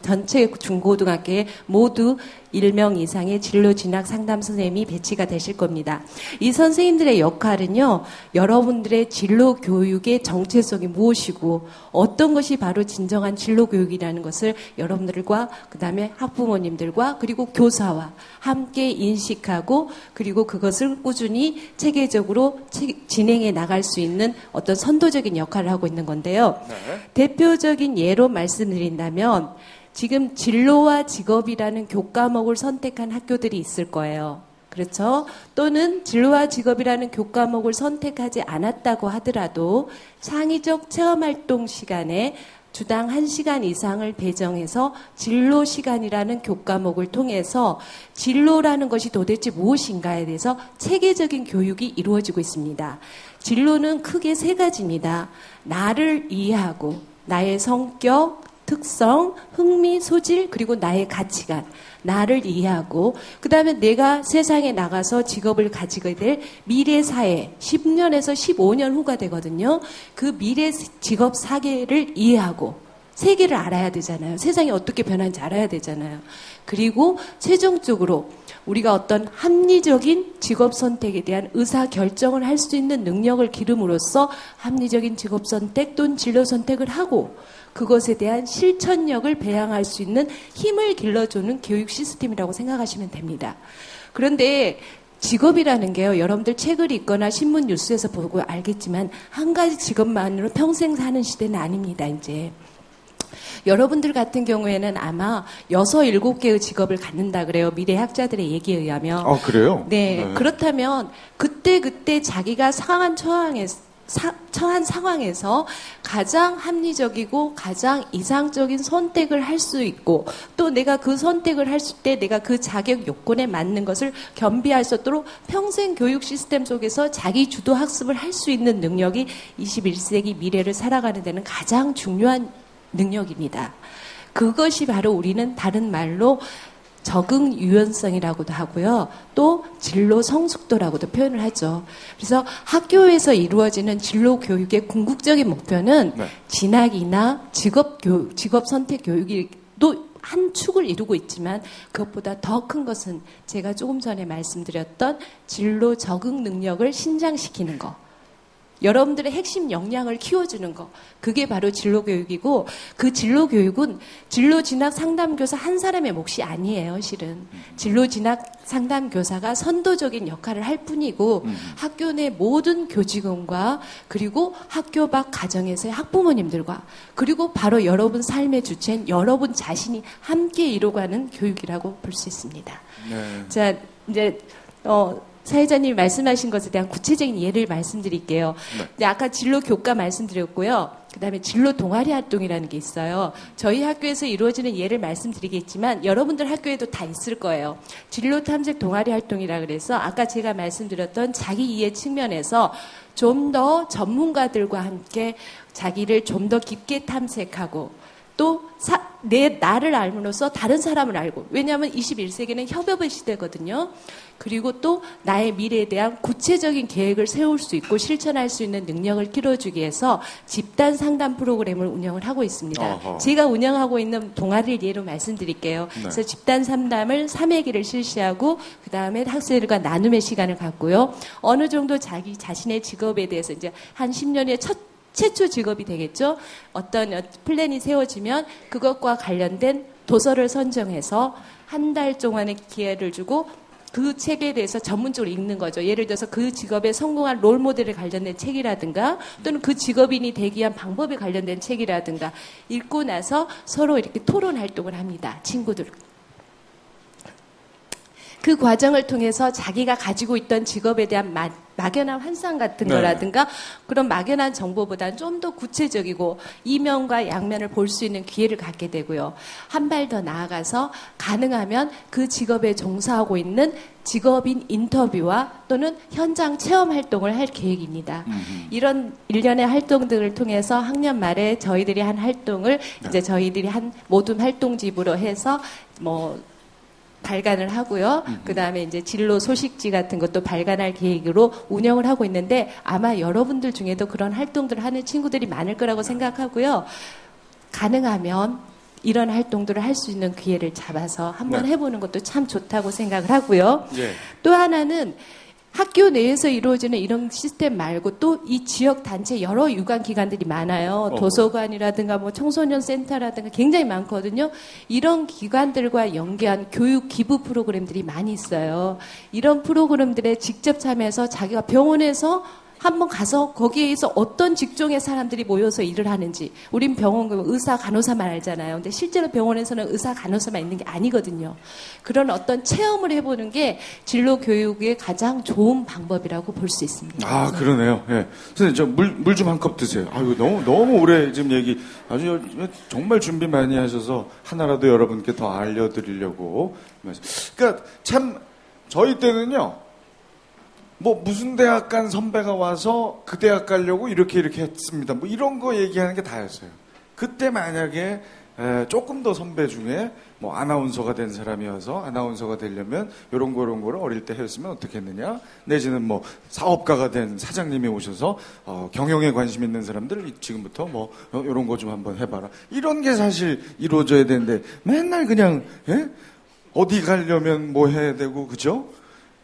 전체 중고등학교에 모두 1명 이상의 진로 진학 상담 선생님이 배치가 되실 겁니다. 이 선생님들의 역할은요, 여러분들의 진로 교육의 정체성이 무엇이고 어떤 것이 바로 진정한 진로 교육이라는 것을 여러분들과 그다음에 학부모님들과 그리고 교사와 함께 인식하고 그리고 그것을 꾸준히 체계적으로 진행해 나갈 수 있는 어떤 선도적인 역할을 하고 있는 건데요. 네. 대표적인 예로 말씀드린다면 지금 진로와 직업이라는 교과목을 선택한 학교들이 있을 거예요. 그렇죠? 또는 진로와 직업이라는 교과목을 선택하지 않았다고 하더라도 창의적 체험활동 시간에 주당 1시간 이상을 배정해서 진로 시간이라는 교과목을 통해서 진로라는 것이 도대체 무엇인가에 대해서 체계적인 교육이 이루어지고 있습니다. 진로는 크게 3가지입니다. 나를 이해하고 나의 성격, 특성, 흥미, 소질, 그리고 나의 가치관, 나를 이해하고 그 다음에 내가 세상에 나가서 직업을 가지게 될 미래 사회, 10년에서 15년 후가 되거든요. 그 미래 직업 사계를 이해하고 세계를 알아야 되잖아요. 세상이 어떻게 변하는지 알아야 되잖아요. 그리고 최종적으로 우리가 어떤 합리적인 직업 선택에 대한 의사 결정을 할 수 있는 능력을 기름으로써 합리적인 직업 선택 또는 진로 선택을 하고 그것에 대한 실천력을 배양할 수 있는 힘을 길러주는 교육 시스템이라고 생각하시면 됩니다. 그런데 직업이라는 게요, 여러분들 책을 읽거나 신문 뉴스에서 보고 알겠지만 한 가지 직업만으로 평생 사는 시대는 아닙니다, 이제. 여러분들 같은 경우에는 아마 6, 7개의 직업을 갖는다 그래요. 미래 학자들의 얘기에 의하면. 그래요? 네. 그렇다면 그때 자기가 처한 상황에서 가장 합리적이고 가장 이상적인 선택을 할 수 있고 또 내가 그 선택을 할 때 내가 그 자격 요건에 맞는 것을 겸비할 수 있도록 평생 교육 시스템 속에서 자기 주도 학습을 할 수 있는 능력이 21세기 미래를 살아가는 데는 가장 중요한 능력입니다. 그것이 바로 우리는 다른 말로 적응 유연성이라고도 하고요. 또 진로 성숙도라고도 표현을 하죠. 그래서 학교에서 이루어지는 진로 교육의 궁극적인 목표는 네. 진학이나 직업 선택 교육이 또 한 축을 이루고 있지만 그것보다 더 큰 것은 제가 조금 전에 말씀드렸던 진로 적응 능력을 신장시키는 것. 여러분들의 핵심 역량을 키워주는 거. 그게 바로 진로교육이고 그 진로교육은 진로진학 상담교사 한 사람의 몫이 아니에요. 실은. 진로진학 상담교사가 선도적인 역할을 할 뿐이고 학교 내 모든 교직원과 그리고 학교 밖 가정에서의 학부모님들과 그리고 바로 여러분 삶의 주체인 여러분 자신이 함께 이루어가는 교육이라고 볼 수 있습니다. 네. 자, 이제 사회자님이 말씀하신 것에 대한 구체적인 예를 말씀드릴게요. 네. 아까 진로 교과 말씀드렸고요. 그다음에 진로 동아리 활동이라는 게 있어요. 저희 학교에서 이루어지는 예를 말씀드리겠지만 여러분들 학교에도 다 있을 거예요. 진로 탐색 동아리 활동이라 그래서 아까 제가 말씀드렸던 자기 이해 측면에서 좀 더 전문가들과 함께 자기를 좀 더 깊게 탐색하고 또 나를 알므로써 다른 사람을 알고 왜냐하면 21세기는 협업의 시대거든요. 그리고 또 나의 미래에 대한 구체적인 계획을 세울 수 있고 실천할 수 있는 능력을 키워주기 위해서 집단 상담 프로그램을 운영을 하고 있습니다. 어허. 제가 운영하고 있는 동아리를 예로 말씀드릴게요. 네. 그래서 집단 상담을 3회기를 실시하고 그 다음에 학생들과 나눔의 시간을 갖고요. 어느 정도 자기 자신의 직업에 대해서 이제 한 10년의 최초 직업이 되겠죠. 어떤 플랜이 세워지면 그것과 관련된 도서를 선정해서 한 달 동안의 기회를 주고 그 책에 대해서 전문적으로 읽는 거죠. 예를 들어서 그 직업에 성공한 롤모델에 관련된 책이라든가 또는 그 직업인이 되기 위한 방법에 관련된 책이라든가 읽고 나서 서로 이렇게 토론 활동을 합니다. 친구들. 그 과정을 통해서 자기가 가지고 있던 직업에 대한 막연한 환상 같은 네. 거라든가 그런 막연한 정보보다는 좀 더 구체적이고 이면과 양면을 볼 수 있는 기회를 갖게 되고요. 한 발 더 나아가서 가능하면 그 직업에 종사하고 있는 직업인 인터뷰와 또는 현장 체험 활동을 할 계획입니다. 이런 일련의 활동들을 통해서 학년 말에 저희들이 한 활동을 이제 저희들이 한 모든 활동집으로 해서 뭐 발간을 하고요. 그 다음에 이제 진로 소식지 같은 것도 발간할 계획으로 운영을 하고 있는데 아마 여러분들 중에도 그런 활동들을 하는 친구들이 많을 거라고 생각하고요. 가능하면 이런 활동들을 할 수 있는 기회를 잡아서 한번 네. 해보는 것도 참 좋다고 생각을 하고요. 예. 또 하나는 학교 내에서 이루어지는 이런 시스템 말고 또 이 지역 단체 여러 유관 기관들이 많아요. 도서관이라든가 뭐 청소년 센터라든가 굉장히 많거든요. 이런 기관들과 연계한 교육 기부 프로그램들이 많이 있어요. 이런 프로그램들에 직접 참여해서 자기가 병원에서 한번 가서 거기에서 어떤 직종의 사람들이 모여서 일을 하는지. 우린 병원 가면 의사, 간호사만 알잖아요. 근데 실제로 병원에서는 의사, 간호사만 있는 게 아니거든요. 그런 어떤 체험을 해보는 게 진로 교육의 가장 좋은 방법이라고 볼 수 있습니다. 아, 그러네요. 예. 선생님, 저 물 좀 한 컵 드세요. 아이고, 너무 오래 지금 얘기, 아주 정말 준비 많이 하셔서 하나라도 여러분께 더 알려드리려고. 그러니까 참, 저희 때는요, 뭐 무슨 대학 간 선배가 와서 그 대학 가려고 이렇게 했습니다. 뭐 이런 거 얘기하는 게 다였어요. 그때 만약에 조금 더 선배 중에 뭐 아나운서가 된 사람이 와서 아나운서가 되려면 이런 거를 어릴 때 했으면 어떻게 했느냐, 내지는 뭐 사업가가 된 사장님이 오셔서 경영에 관심 있는 사람들 지금부터 뭐 이런 거 좀 한번 해봐라, 이런 게 사실 이루어져야 되는데 맨날 그냥 어디 가려면 뭐 해야 되고, 그죠?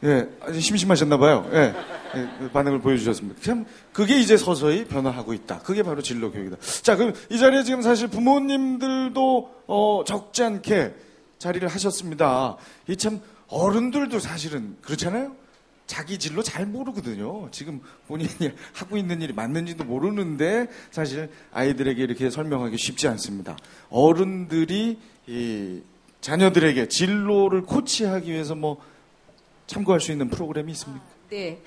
예, 아주 심심하셨나봐요. 예, 반응을 보여주셨습니다. 참, 그게 이제 서서히 변화하고 있다. 그게 바로 진로 교육이다. 자, 그럼 이 자리에 지금 사실 부모님들도, 적지 않게 자리를 하셨습니다. 이 참, 어른들도 사실은 그렇잖아요? 자기 진로 잘 모르거든요. 지금 본인이 하고 있는 일이 맞는지도 모르는데 사실 아이들에게 이렇게 설명하기 쉽지 않습니다. 어른들이 이 자녀들에게 진로를 코치하기 위해서 뭐, 참고할 수 있는 프로그램이 있습니까? 네.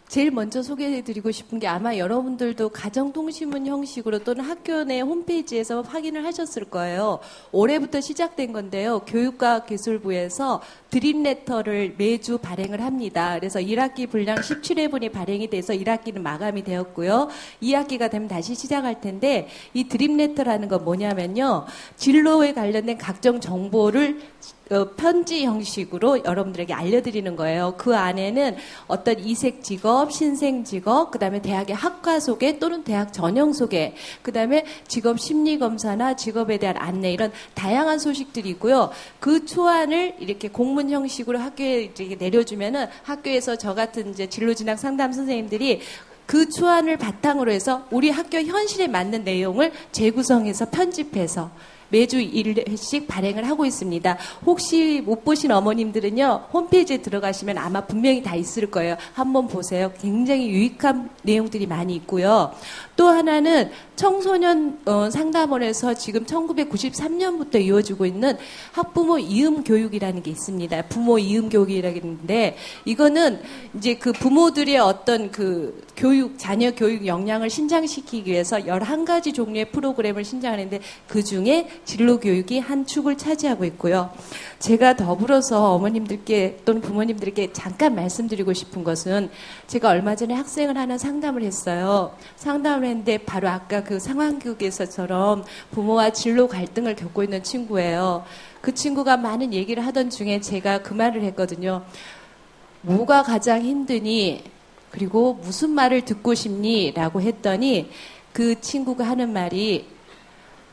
제일 먼저 소개해드리고 싶은 게 아마 여러분들도 가정통신문 형식으로 또는 학교 내 홈페이지에서 확인을 하셨을 거예요. 올해부터 시작된 건데요. 교육과학기술부에서 드림레터를 매주 발행을 합니다. 그래서 1학기 분량 17회분이 발행이 돼서 1학기는 마감이 되었고요. 2학기가 되면 다시 시작할 텐데 이 드림레터라는 건 뭐냐면요. 진로에 관련된 각종 정보를 편지 형식으로 여러분들에게 알려드리는 거예요. 그 안에는 어떤 이색 직업, 신생 직업, 그 다음에 대학의 학과 소개 또는 대학 전형 소개, 그 다음에 직업 심리 검사나 직업에 대한 안내, 이런 다양한 소식들이 있고요. 그 초안을 이렇게 공문 형식으로 학교에 이렇게 내려주면은 학교에서 저 같은 이제 진로진학 상담 선생님들이 그 초안을 바탕으로 해서 우리 학교 현실에 맞는 내용을 재구성해서 편집해서 매주 1회씩 발행을 하고 있습니다. 혹시 못 보신 어머님들은요, 홈페이지에 들어가시면 아마 분명히 다 있을 거예요. 한번 보세요. 굉장히 유익한 내용들이 많이 있고요. 또 하나는 청소년 상담원에서 지금 1993년부터 이어지고 있는 학부모 이음 교육이라는 게 있습니다. 부모 이음 교육이라는데 이거는 이제 그 부모들의 어떤 그 교육, 자녀 교육 역량을 신장시키기 위해서 11가지 종류의 프로그램을 신장하는데 그 중에 진로 교육이 한 축을 차지하고 있고요. 제가 더불어서 어머님들께 또는 부모님들께 잠깐 말씀드리고 싶은 것은 제가 얼마 전에 학생을 하나 상담을 했어요. 상담을 했는데 바로 아까 그 상황극에서처럼 부모와 진로 갈등을 겪고 있는 친구예요. 그 친구가 많은 얘기를 하던 중에 제가 그 말을 했거든요. 뭐가 가장 힘드니? 그리고 무슨 말을 듣고 싶니? 라고 했더니 그 친구가 하는 말이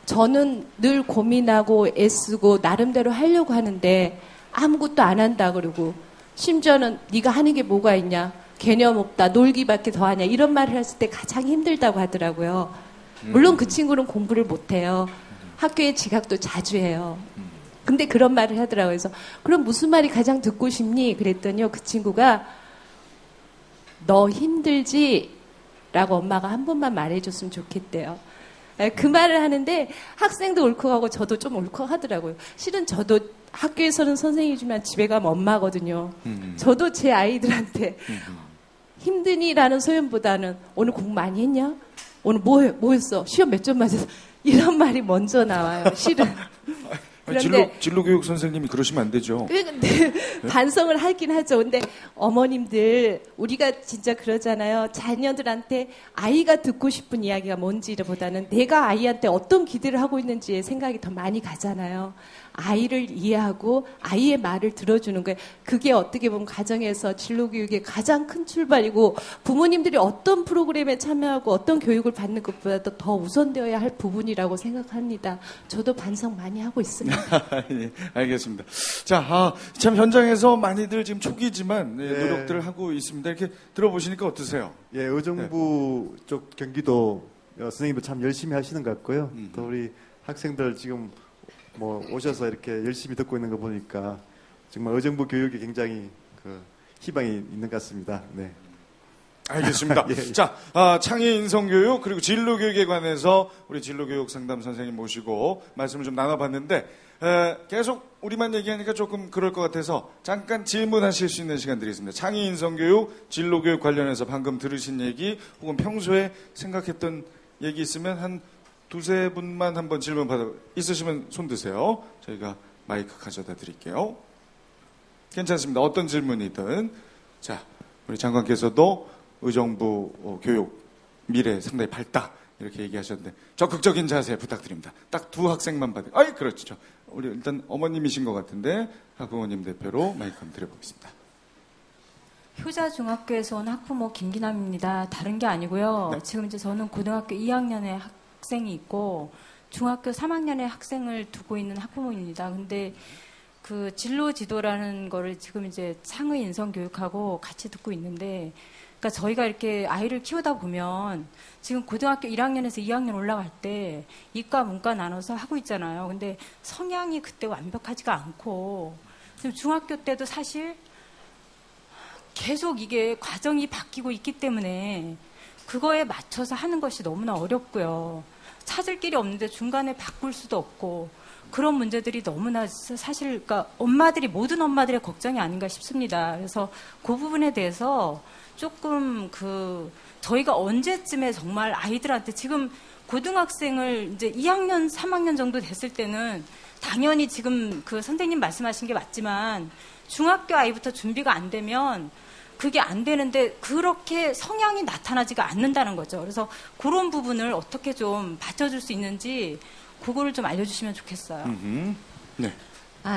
저는 늘 고민하고 애쓰고 나름대로 하려고 하는데 아무것도 안 한다 그러고 심지어는 네가 하는 게 뭐가 있냐? 개념 없다. 놀기밖에 더 하냐? 이런 말을 했을 때 가장 힘들다고 하더라고요. 물론 그 친구는 공부를 못해요. 학교에 지각도 자주 해요. 근데 그런 말을 하더라고요. 그래서 그럼 무슨 말이 가장 듣고 싶니? 그랬더니요. 그 친구가 너 힘들지? 라고 엄마가 한 번만 말해줬으면 좋겠대요. 그 말을 하는데 학생도 울컥하고 저도 좀 울컥하더라고요. 실은 저도 학교에서는 선생님이지만 집에 가면 엄마거든요. 저도 제 아이들한테 힘드니라는 소연보다는 오늘 공부 많이 했냐? 오늘 뭐 했어? 시험 몇 점 맞았어? 이런 말이 먼저 나와요. 실은. 진로 교육 선생님이 그러시면 안 되죠. 근데 반성을 하긴 하죠. 근데 어머님들 우리가 진짜 그러잖아요. 자녀들한테 아이가 듣고 싶은 이야기가 뭔지보다는 내가 아이한테 어떤 기대를 하고 있는지에 생각이 더 많이 가잖아요. 아이를 이해하고 아이의 말을 들어주는 거예요. 그게 어떻게 보면 가정에서 진로교육의 가장 큰 출발이고 부모님들이 어떤 프로그램에 참여하고 어떤 교육을 받는 것보다도 더 우선되어야 할 부분이라고 생각합니다. 저도 반성 많이 하고 있습니다. 예, 알겠습니다. 자, 참 현장에서 많이들 지금 초기지만 노력들을 하고 있습니다. 이렇게 들어보시니까 어떠세요? 예, 의정부 쪽 경기도 선생님도 참 열심히 하시는 것 같고요. 또 우리 학생들 지금 뭐 오셔서 이렇게 열심히 듣고 있는 거 보니까 정말 의정부 교육이 굉장히 희망이 있는 것 같습니다. 네. 알겠습니다. 예. 자, 창의 인성교육 그리고 진로교육에 관해서 우리 진로교육 상담 선생님 모시고 말씀을 좀 나눠봤는데 계속 우리만 얘기하니까 조금 그럴 것 같아서 잠깐 질문하실 수 있는 시간 드리겠습니다. 창의 인성교육, 진로교육 관련해서 방금 들으신 얘기 혹은 평소에 생각했던 얘기 있으면 한 두세 분만 한번 질문 받아 있으시면 손 드세요. 저희가 마이크 가져다 드릴게요. 괜찮습니다. 어떤 질문이든. 자, 우리 장관께서도 의정부 교육 미래 상당히 밝다 이렇게 얘기하셨는데 적극적인 자세 부탁드립니다. 딱 두 학생만 받을. 그렇죠. 우리 일단 어머님이신 것 같은데 학부모님 대표로 마이크 한번 드려보겠습니다. 효자중학교에서 온 학부모 김기남입니다. 다른 게 아니고요. 네. 지금 이제 저는 고등학교 2학년의 학생이 있고 중학교 3학년의 학생을 두고 있는 학부모입니다. 근데 그 진로 지도라는 거를 지금 이제 창의 인성 교육하고 같이 듣고 있는데, 그러니까 저희가 이렇게 아이를 키우다 보면 지금 고등학교 1학년에서 2학년 올라갈 때 이과 문과 나눠서 하고 있잖아요. 근데 성향이 그때 완벽하지가 않고 지금 중학교 때도 사실 계속 이게 과정이 바뀌고 있기 때문에 그거에 맞춰서 하는 것이 너무나 어렵고요. 찾을 길이 없는데 중간에 바꿀 수도 없고 그런 문제들이 너무나 사실 그러니까 엄마들이 모든 엄마들의 걱정이 아닌가 싶습니다. 그래서 그 부분에 대해서 조금 저희가 언제쯤에 정말 아이들한테 지금 고등학생을 이제 2학년, 3학년 정도 됐을 때는 당연히 지금 그 선생님 말씀하신 게 맞지만 중학교 아이부터 준비가 안 되면 그게 안 되는데 그렇게 성향이 나타나지가 않는다는 거죠. 그래서 그런 부분을 어떻게 좀 받쳐줄 수 있는지 그거를 좀 알려주시면 좋겠어요. 네.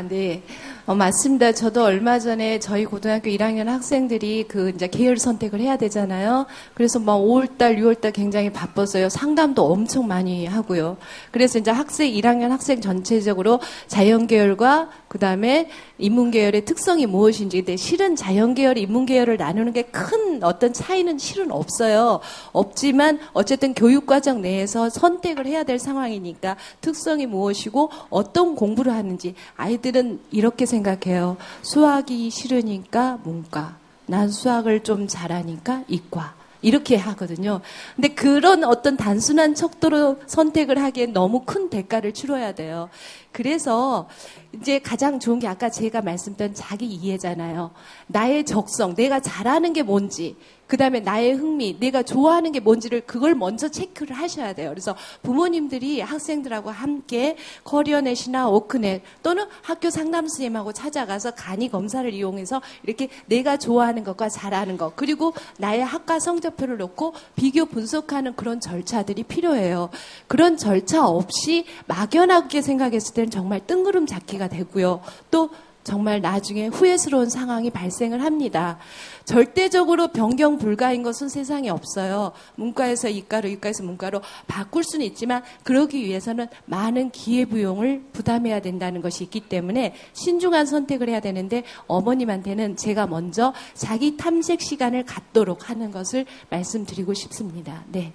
네. 맞습니다. 저도 얼마 전에 저희 고등학교 1학년 학생들이 이제 계열 선택을 해야 되잖아요. 그래서 5월달, 6월달 굉장히 바빴어요. 상담도 엄청 많이 하고요. 그래서 이제 1학년 학생 전체적으로 자연계열과 그다음에 인문계열의 특성이 무엇인지. 근데 실은 자연계열, 인문계열을 나누는 게 큰 어떤 차이는 실은 없어요. 없지만 어쨌든 교육과정 내에서 선택을 해야 될 상황이니까 특성이 무엇이고 어떤 공부를 하는지 아이들은 이렇게 생각해요. 수학이 싫으니까 문과, 난 수학을 좀 잘하니까 이과. 이렇게 하거든요. 근데 그런 어떤 단순한 척도로 선택을 하기엔 너무 큰 대가를 치러야 돼요. 그래서 이제 가장 좋은 게 아까 제가 말씀드린 자기 이해잖아요. 나의 적성, 내가 잘하는 게 뭔지, 그 다음에 나의 흥미, 내가 좋아하는 게 뭔지를 그걸 먼저 체크를 하셔야 돼요. 그래서 부모님들이 학생들하고 함께 커리어넷이나 오크넷 또는 학교 상담 선생님하고 찾아가서 간이 검사를 이용해서 이렇게 내가 좋아하는 것과 잘하는 것, 그리고 나의 학과 성적표를 놓고 비교 분석하는 그런 절차들이 필요해요. 그런 절차 없이 막연하게 생각했을 때는 정말 뜬구름 잡기가 되고요. 또 정말 나중에 후회스러운 상황이 발생을 합니다. 절대적으로 변경 불가인 것은 세상에 없어요. 문과에서 이과로, 이과에서 문과로 바꿀 수는 있지만 그러기 위해서는 많은 기회비용을 부담해야 된다는 것이 있기 때문에 신중한 선택을 해야 되는데 어머님한테는 제가 먼저 자기 탐색 시간을 갖도록 하는 것을 말씀드리고 싶습니다. 네.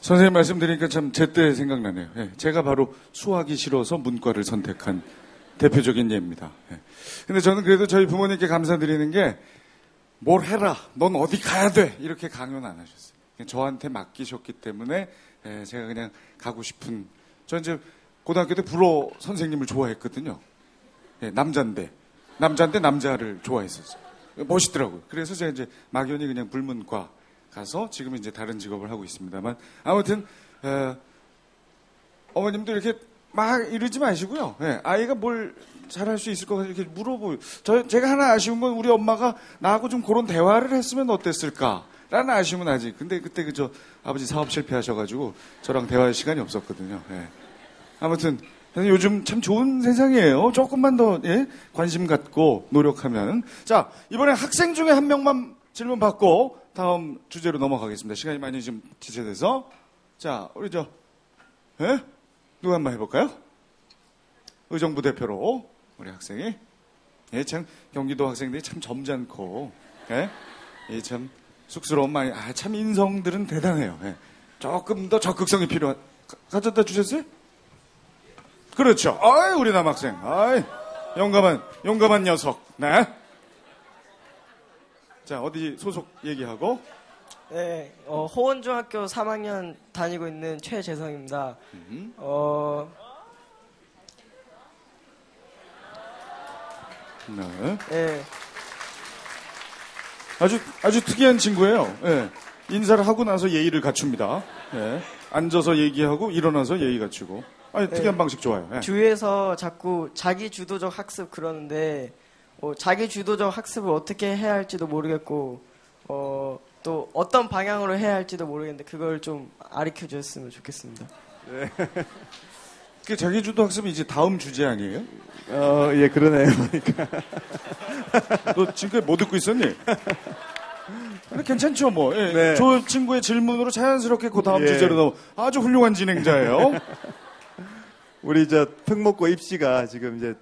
선생님 말씀드리니까 참 제때 생각나네요. 제가 바로 수학이 싫어서 문과를 선택한 대표적인 예입니다. 근데 저는 그래도 저희 부모님께 감사드리는 게 뭘 해라, 넌 어디 가야 돼 이렇게 강요는 안 하셨어요. 저한테 맡기셨기 때문에 제가 그냥 가고 싶은. 저 이제 고등학교 때 불어 선생님을 좋아했거든요. 남자인데 남자를 좋아했었어요. 멋있더라고요. 그래서 제가 이제 막연히 그냥 불문과 가서 지금은 이제 다른 직업을 하고 있습니다만 아무튼 어머님도 이렇게 막 이러지 마시고요. 아이가 뭘 잘할 수 있을 것 같아요. 이렇게 물어보요. 제가 하나 아쉬운 건 우리 엄마가 나하고 좀 그런 대화를 했으면 어땠을까? 라는 아쉬움은 아직. 근데 그때 그저 아버지 사업 실패하셔가지고 저랑 대화할 시간이 없었거든요. 아무튼 요즘 참 좋은 세상이에요. 조금만 더 관심 갖고 노력하면. 자, 이번에 학생 중에 한 명만 질문 받고 다음 주제로 넘어가겠습니다. 시간이 많이 좀 지체돼서. 자, 우리 누가 한번 해볼까요? 의정부 대표로 우리 학생이. 참 경기도 학생들이 참 점잖고 참 쑥스러운 말이. 참 인성들은 대단해요. 조금 더 적극성이 필요한. 가져다 주셨어요? 그렇죠. 우리 남학생. 용감한 녀석. 네. 자, 어디 소속 얘기하고? 네, 호원중학교 3학년 다니고 있는 최재성입니다. 네. 아주 특이한 친구예요. 인사를 하고 나서 예의를 갖춥니다. 앉아서 얘기하고 일어나서 예의 갖추고. 특이한 방식 좋아요. 주위에서 자꾸 자기 주도적 학습 그러는데 자기 주도적 학습을 어떻게 해야 할지도 모르겠고 또 어떤 방향으로 해야 할지도 모르겠는데 그걸 좀 가르쳐 주셨으면 좋겠습니다. 네. 그 자기 주도 학습이 이제 다음 주제 아니에요? 예, 그러네요. 그러니까. 너 지금까지 못 듣고 있었니? 근데 괜찮죠, 뭐. 네. 저 친구의 질문으로 자연스럽게 그 다음 주제로 넘어. 아주 훌륭한 진행자예요. 우리 특목고 입시가 지금 이제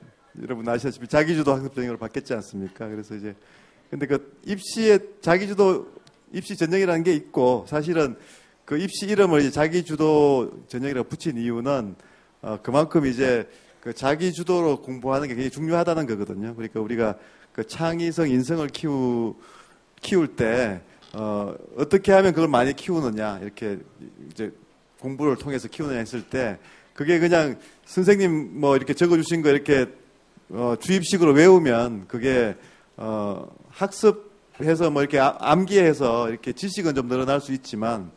여러분 아시다시피 자기주도 학습 전형으로 바뀌었지 않습니까? 그래서 이제 근데 그 입시에 자기주도 입시 전형이라는 게 있고 사실은 그 입시 이름을 이제 자기주도 전형이라고 붙인 이유는 그만큼 이제 그 자기주도로 공부하는 게 굉장히 중요하다는 거거든요. 그러니까 우리가 그 창의성, 인성을 키울 때 어떻게 하면 그걸 많이 키우느냐 이렇게 이제 공부를 통해서 키우느냐 했을 때 그게 그냥 선생님 뭐 이렇게 적어주신 거 이렇게 주입식으로 외우면 그게 학습해서 뭐 이렇게 암기해서 이렇게 지식은 좀 늘어날 수 있지만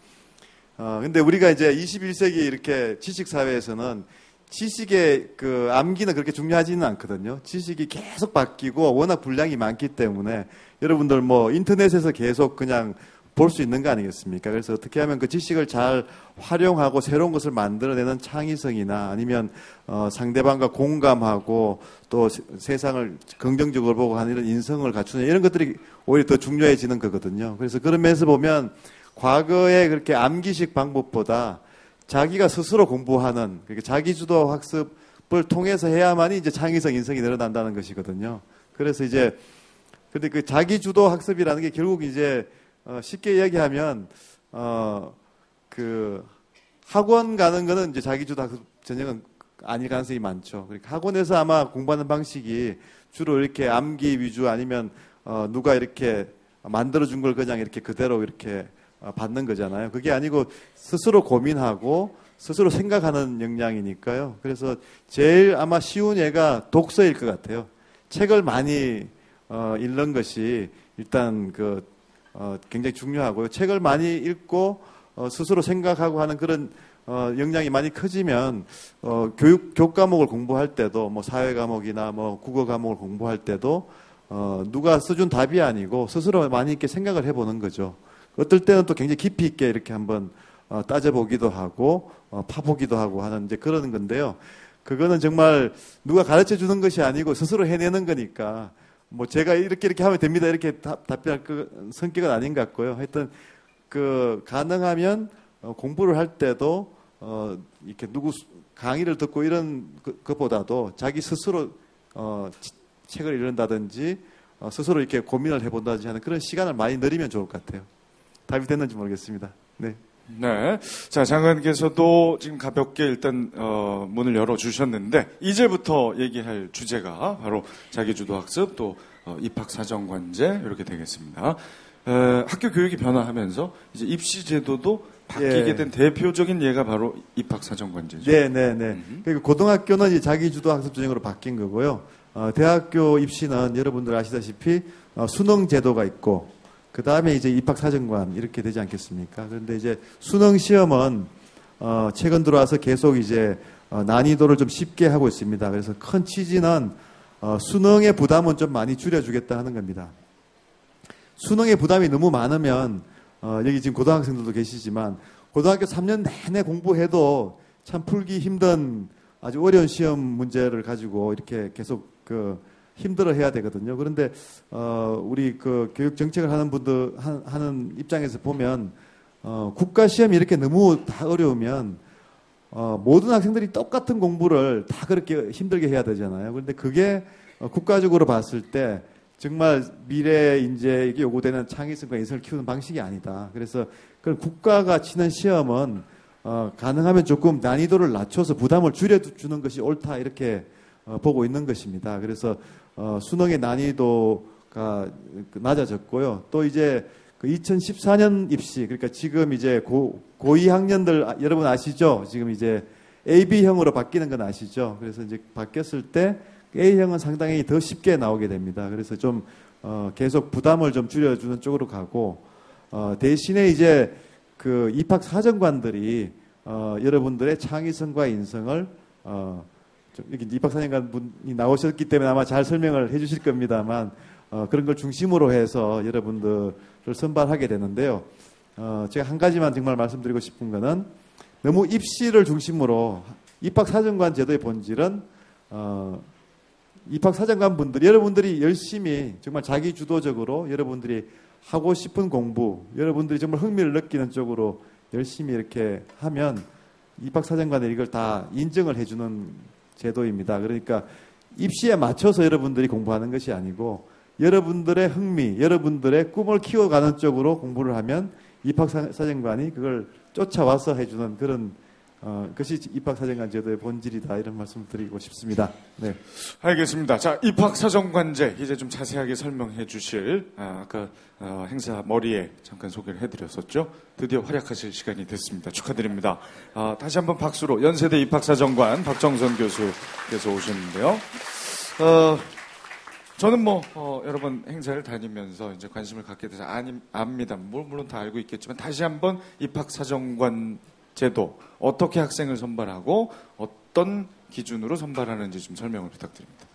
근데 우리가 이제 21세기 이렇게 지식 사회에서는 지식의 그 암기는 그렇게 중요하지는 않거든요. 지식이 계속 바뀌고 워낙 분량이 많기 때문에 여러분들 뭐 인터넷에서 계속 그냥 볼 수 있는 거 아니겠습니까? 그래서 어떻게 하면 그 지식을 잘 활용하고 새로운 것을 만들어내는 창의성이나 아니면 상대방과 공감하고 또 세상을 긍정적으로 보고 하는 이런 인성을 갖추는 이런 것들이 오히려 더 중요해지는 거거든요. 그래서 그런 면에서 보면 과거에 그렇게 암기식 방법보다 자기가 스스로 공부하는 그러니까 자기주도 학습을 통해서 해야만이 이제 창의성, 인성이 늘어난다는 것이거든요. 그래서 이제 근데 그 자기주도 학습이라는 게 결국 이제 쉽게 이야기하면 그 학원 가는 거는 이제 자기주도 학습 전형은 아닐 가능성이 많죠. 그러니까 학원에서 아마 공부하는 방식이 주로 이렇게 암기 위주 아니면 누가 이렇게 만들어준 걸 그냥 이렇게 그대로 이렇게 받는 거잖아요. 그게 아니고 스스로 고민하고 스스로 생각하는 역량이니까요. 그래서 제일 아마 쉬운 예가 독서일 것 같아요. 책을 많이 읽는 것이 일단 굉장히 중요하고요. 책을 많이 읽고 스스로 생각하고 하는 그런 역량이 많이 커지면 교육 과목을 공부할 때도 뭐 사회 과목이나 뭐 국어 과목을 공부할 때도 누가 써준 답이 아니고 스스로 많이 이렇게 생각을 해보는 거죠. 어떨 때는 또 굉장히 깊이 있게 이렇게 한번 따져보기도 하고 파보기도 하고 하는 이제 그런 건데요. 그거는 정말 누가 가르쳐 주는 것이 아니고 스스로 해내는 거니까 뭐 제가 이렇게 하면 됩니다 이렇게 답변할 그 성격은 아닌 것 같고요. 하여튼 그 가능하면 공부를 할 때도 이렇게 누구 강의를 듣고 이런 것보다도 자기 스스로 책을 읽는다든지 스스로 이렇게 고민을 해본다든지 하는 그런 시간을 많이 늘리면 좋을 것 같아요. 답이 됐는지 모르겠습니다. 네. 네. 자, 장관께서도 지금 가볍게 일단 문을 열어주셨는데 이제부터 얘기할 주제가 바로 자기주도 학습 또 입학사정관제 이렇게 되겠습니다. 학교 교육이 변화하면서 이제 입시 제도도 바뀌게 된 대표적인 예가 바로 입학사정관제죠. 네네네. 그러니까 고등학교는 이제 자기주도 학습전형으로 바뀐 거고요. 대학교 입시는 여러분들 아시다시피 수능 제도가 있고 그 다음에 이제 입학사정관 이렇게 되지 않겠습니까? 그런데 이제 수능 시험은 최근 들어와서 계속 이제 난이도를 좀 쉽게 하고 있습니다. 그래서 큰 취지는 수능의 부담은 좀 많이 줄여주겠다 하는 겁니다. 수능의 부담이 너무 많으면 여기 지금 고등학생들도 계시지만 고등학교 3년 내내 공부해도 참 풀기 힘든 아주 어려운 시험 문제를 가지고 이렇게 계속 힘들어 해야 되거든요. 그런데 우리 교육 정책을 하는 분들 하는 입장에서 보면 국가 시험이 이렇게 너무 다 어려우면 모든 학생들이 똑같은 공부를 다 그렇게 힘들게 해야 되잖아요. 그런데 그게 국가적으로 봤을 때 정말 미래 인재에게 요구되는 창의성과 인성을 키우는 방식이 아니다. 그래서 그런 국가가 치는 시험은 가능하면 조금 난이도를 낮춰서 부담을 줄여주는 것이 옳다 이렇게 보고 있는 것입니다. 그래서 수능의 난이도가 낮아졌고요. 또 이제 2014년 입시, 그러니까 지금 이제 고2 학년들 여러분 아시죠? 지금 이제 AB형으로 바뀌는 건 아시죠? 그래서 이제 바뀌었을 때 A형은 상당히 더 쉽게 나오게 됩니다. 그래서 좀 계속 부담을 좀 줄여주는 쪽으로 가고 대신에 이제 입학 사정관들이 여러분들의 창의성과 인성을 여기 입학 사정관 분이 나오셨기 때문에 아마 잘 설명을 해주실 겁니다만 그런 걸 중심으로 해서 여러분들을 선발하게 되는데요. 제가 한 가지만 정말 말씀드리고 싶은 거는 너무 입시를 중심으로 입학 사정관 제도의 본질은 입학사정관 분들, 여러분들이 열심히 정말 자기 주도적으로 여러분들이 하고 싶은 공부, 여러분들이 정말 흥미를 느끼는 쪽으로 열심히 이렇게 하면 입학사정관이 이걸 다 인정을 해주는 제도입니다. 그러니까 입시에 맞춰서 여러분들이 공부하는 것이 아니고 여러분들의 흥미, 여러분들의 꿈을 키워가는 쪽으로 공부를 하면 입학사정관이 그걸 쫓아와서 해주는 그런 그것이 입학사정관 제도의 본질이다 이런 말씀을 드리고 싶습니다. 네, 알겠습니다. 자, 입학사정관제 이제 좀 자세하게 설명해 주실 아까 행사 머리에 잠깐 소개를 해드렸었죠. 드디어 활약하실 시간이 됐습니다. 축하드립니다. 다시 한번 박수로 연세대 입학사정관 박정선 교수께서 오셨는데요. 저는 여러 번 행사를 다니면서 이제 관심을 갖게 돼서 압니다. 물론 다 알고 있겠지만 다시 한번 입학사정관 제도, 어떻게 학생을 선발하고 어떤 기준으로 선발하는지 좀 설명을 부탁드립니다.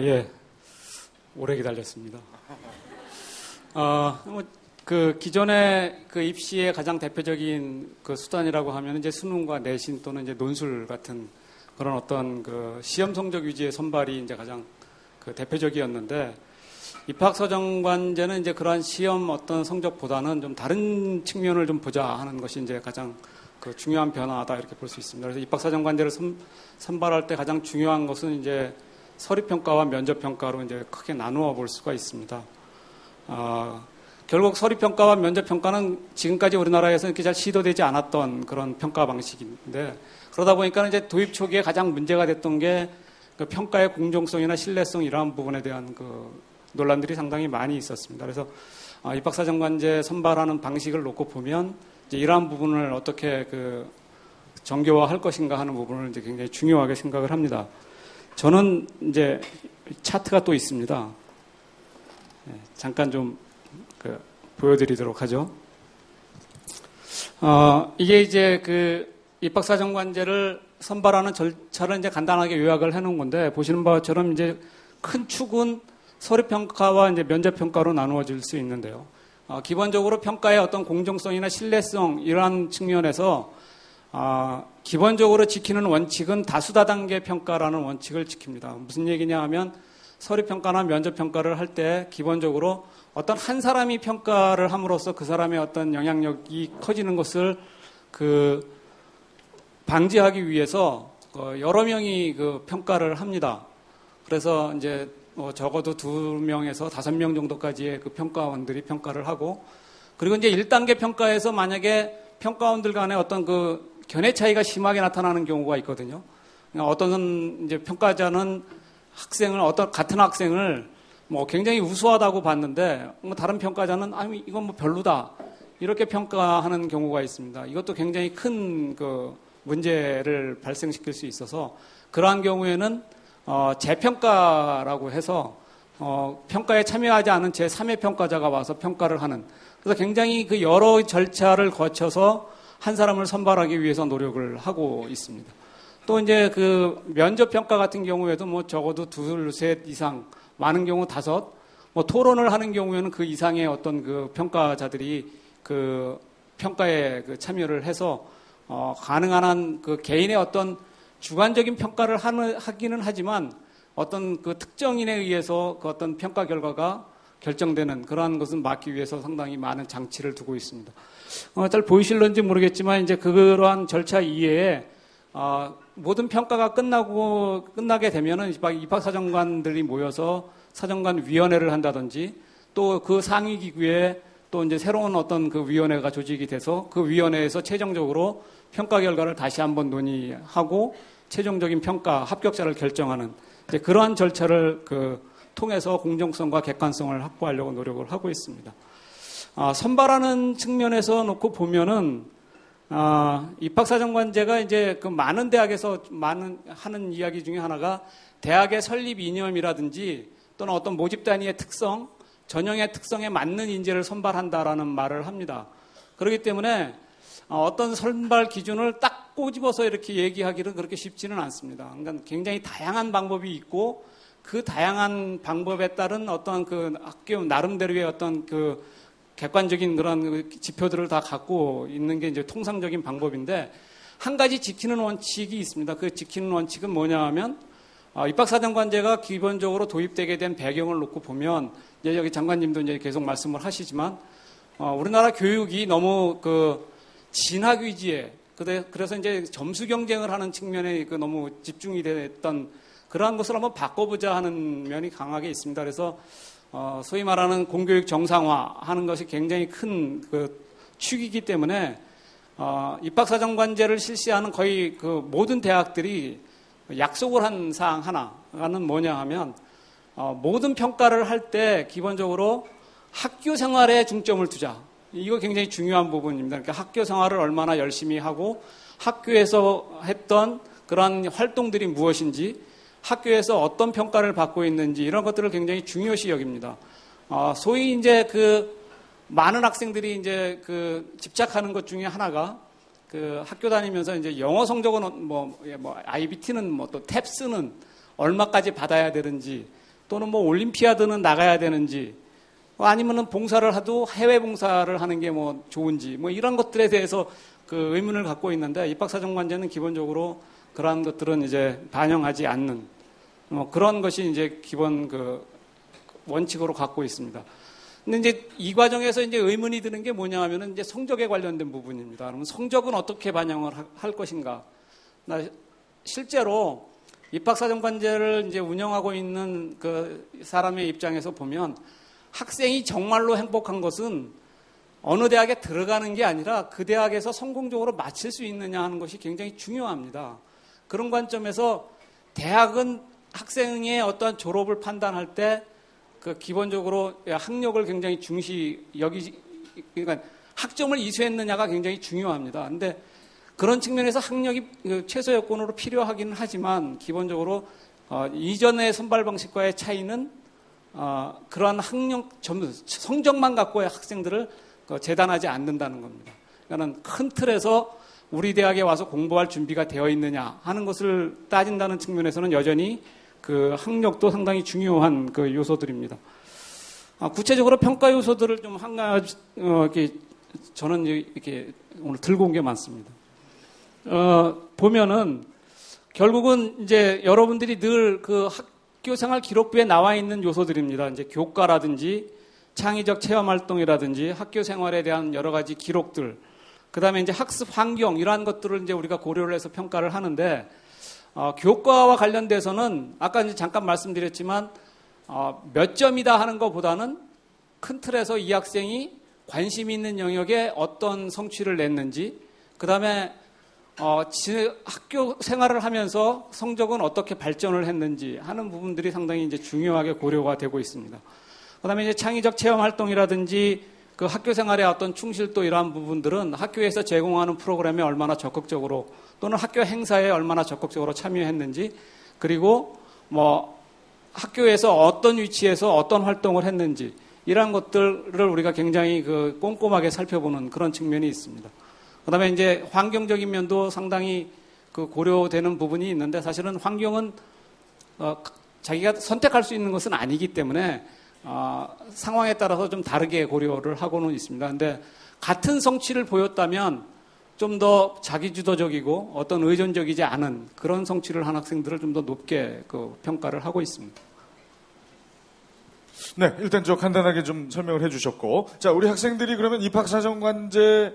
예. 오래 기다렸습니다. 기존의 입시의 가장 대표적인 수단이라고 하면 이제 수능과 내신 또는 이제 논술 같은 그런 어떤 시험 성적 위주의 선발이 이제 가장 대표적이었는데 입학사정관제는 이제 그러한 시험 어떤 성적보다는 좀 다른 측면을 좀 보자 하는 것이 이제 가장 중요한 변화다 이렇게 볼 수 있습니다. 그래서 입학사정관제를 선발할 때 가장 중요한 것은 이제 서류평가와 면접평가로 이제 크게 나누어 볼 수가 있습니다. 결국 서류평가와 면접평가는 지금까지 우리나라에서 이렇게 잘 시도되지 않았던 그런 평가 방식인데 그러다 보니까 이제 도입 초기에 가장 문제가 됐던 게 평가의 공정성이나 신뢰성 이러한 부분에 대한 논란들이 상당히 많이 있었습니다. 그래서 입학사정관제 선발하는 방식을 놓고 보면 이제 이러한 부분을 어떻게 정교화할 것인가 하는 부분을 이제 굉장히 중요하게 생각을 합니다. 저는 이제 차트가 또 있습니다. 잠깐 좀 보여드리도록 하죠. 이게 이제 입학사정관제를 선발하는 절차를 이제 간단하게 요약을 해놓은 건데 보시는 바처럼 이제 큰 축은 서류평가와 이제 면접평가로 나누어질 수 있는데요. 기본적으로 평가의 어떤 공정성이나 신뢰성 이러한 측면에서 기본적으로 지키는 원칙은 다수다단계 평가라는 원칙을 지킵니다. 무슨 얘기냐 하면 서류평가나 면접평가를 할 때 기본적으로 어떤 한 사람이 평가를 함으로써 그 사람의 어떤 영향력이 커지는 것을 방지하기 위해서 여러 명이 평가를 합니다. 그래서 이제 적어도 2명에서 5명 정도까지의 평가원들이 평가를 하고 그리고 이제 1단계 평가에서 만약에 평가원들 간에 어떤 견해 차이가 심하게 나타나는 경우가 있거든요. 어떤 이제 평가자는 같은 학생을 뭐 굉장히 우수하다고 봤는데 뭐 다른 평가자는 이건 뭐 별로다 이렇게 평가하는 경우가 있습니다. 이것도 굉장히 큰 그 문제를 발생시킬 수 있어서 그러한 경우에는 재평가라고 해서 평가에 참여하지 않은 제3의 평가자가 와서 평가를 하는, 그래서 굉장히 그 여러 절차를 거쳐서 한 사람을 선발하기 위해서 노력을 하고 있습니다. 또 이제 그 면접 평가 같은 경우에도 뭐 적어도 2, 3 이상, 많은 경우 5, 뭐 토론을 하는 경우에는 그 이상의 어떤 그 평가자들이 그 평가에 그 참여를 해서 가능한 한 그 개인의 어떤 주관적인 평가를 하기는 하지만 어떤 그 특정인에 의해서 그 어떤 평가 결과가 결정되는 그러한 것은 막기 위해서 상당히 많은 장치를 두고 있습니다. 잘 보이실런지 모르겠지만 이제 그러한 절차 이외에 모든 평가가 끝나게 되면은 입학사정관들이 모여서 사정관 위원회를 한다든지 또 그 상위 기구에 또 이제 새로운 어떤 그 위원회가 조직이 돼서 그 위원회에서 최종적으로 평가 결과를 다시 한번 논의하고 최종적인 평가 합격자를 결정하는 이제 그러한 절차를 통해서 공정성과 객관성을 확보하려고 노력을 하고 있습니다. 선발하는 측면에서 놓고 보면은 입학사정관제가 이제 그 많은 대학에서 하는 이야기 중에 하나가 대학의 설립 이념이라든지 또는 어떤 모집 단위의 특성, 전형의 특성에 맞는 인재를 선발한다라는 말을 합니다. 그렇기 때문에 어떤 선발 기준을 딱 꼬집어서 이렇게 얘기하기는 그렇게 쉽지는 않습니다. 그러니까 굉장히 다양한 방법이 있고 그 다양한 방법에 따른 어떤 그 학교 나름대로의 어떤 그 객관적인 그런 지표들을 다 갖고 있는 게 이제 통상적인 방법인데 한 가지 지키는 원칙이 있습니다. 그 지키는 원칙은 뭐냐 하면 입학사정관제가 기본적으로 도입되게 된 배경을 놓고 보면 이제 여기 장관님도 이제 계속 말씀을 하시지만 우리나라 교육이 너무 그 진학 위주에 그래서 이제 점수 경쟁을 하는 측면에 너무 집중이 됐던 그러한 것을 한번 바꿔보자 하는 면이 강하게 있습니다. 그래서 소위 말하는 공교육 정상화하는 것이 굉장히 큰 그 축이기 때문에 입학사정관제를 실시하는 거의 그 모든 대학들이 약속을 한 사항 하나는 뭐냐 하면 모든 평가를 할 때 기본적으로 학교 생활에 중점을 두자. 이거 굉장히 중요한 부분입니다. 그러니까 학교 생활을 얼마나 열심히 하고 학교에서 했던 그런 활동들이 무엇인지 학교에서 어떤 평가를 받고 있는지 이런 것들을 굉장히 중요시 여깁니다. 소위 이제 그 많은 학생들이 이제 그 집착하는 것 중에 하나가 그 학교 다니면서 이제 영어 성적은 뭐 IBT는 뭐 또 탭스는 얼마까지 받아야 되는지 또는 뭐 올림피아드는 나가야 되는지 아니면은 봉사를 하도 해외 봉사를 하는 게 뭐 좋은지 뭐 이런 것들에 대해서 그 의문을 갖고 있는데 입학사정관제는 기본적으로 그러한 것들은 이제 반영하지 않는 그런 것이 이제 기본 그 원칙으로 갖고 있습니다. 근데 이제 이 과정에서 이제 의문이 드는 게 뭐냐 하면은 이제 성적에 관련된 부분입니다. 그러면 성적은 어떻게 반영을 할 것인가? 실제로 입학사정관제를 이제 운영하고 있는 그 사람의 입장에서 보면 학생이 정말로 행복한 것은 어느 대학에 들어가는 게 아니라 그 대학에서 성공적으로 마칠 수 있느냐 하는 것이 굉장히 중요합니다. 그런 관점에서 대학은 학생의 어떤 졸업을 판단할 때 그 기본적으로 학력을 굉장히 그러니까 학점을 이수했느냐가 굉장히 중요합니다. 근데 그런 측면에서 학력이 최소 요건으로 필요하기는 하지만 기본적으로 이전의 선발 방식과의 차이는 그러한 학력 성적만 갖고의 학생들을 재단하지 않는다는 겁니다. 그러니까 큰 틀에서 우리 대학에 와서 공부할 준비가 되어 있느냐 하는 것을 따진다는 측면에서는 여전히 그 학력도 상당히 중요한 그 요소들입니다. 구체적으로 평가 요소들을 좀 한 가지 저는 이렇게 오늘 들고 온 게 많습니다. 보면은 결국은 이제 여러분들이 늘 그 학교 생활 기록부에 나와 있는 요소들입니다. 이제 교과라든지 창의적 체험 활동이라든지 학교 생활에 대한 여러 가지 기록들, 그 다음에 이제 학습 환경 이러한 것들을 이제 우리가 고려를 해서 평가를 하는데 교과와 관련돼서는 아까 이제 잠깐 말씀드렸지만 몇 점이다 하는 것보다는 큰 틀에서 이 학생이 관심 있는 영역에 어떤 성취를 냈는지, 그 다음에 학교 생활을 하면서 성적은 어떻게 발전을 했는지 하는 부분들이 상당히 이제 중요하게 고려가 되고 있습니다. 그다음에 이제 창의적 체험 활동이라든지 그 학교 생활의 어떤 충실도 이러한 부분들은 학교에서 제공하는 프로그램에 얼마나 적극적으로 또는 학교 행사에 얼마나 적극적으로 참여했는지 그리고 뭐 학교에서 어떤 위치에서 어떤 활동을 했는지 이러한 것들을 우리가 굉장히 그 꼼꼼하게 살펴보는 그런 측면이 있습니다. 그다음에 이제 환경적인 면도 상당히 그 고려되는 부분이 있는데 사실은 환경은 자기가 선택할 수 있는 것은 아니기 때문에 상황에 따라서 좀 다르게 고려를 하고는 있습니다. 근데 같은 성취를 보였다면 좀 더 자기주도적이고 어떤 의존적이지 않은 그런 성취를 한 학생들을 좀 더 높게 그 평가를 하고 있습니다. 네, 일단 간단하게 좀 설명을 해주셨고, 자, 우리 학생들이 그러면 입학사정관제를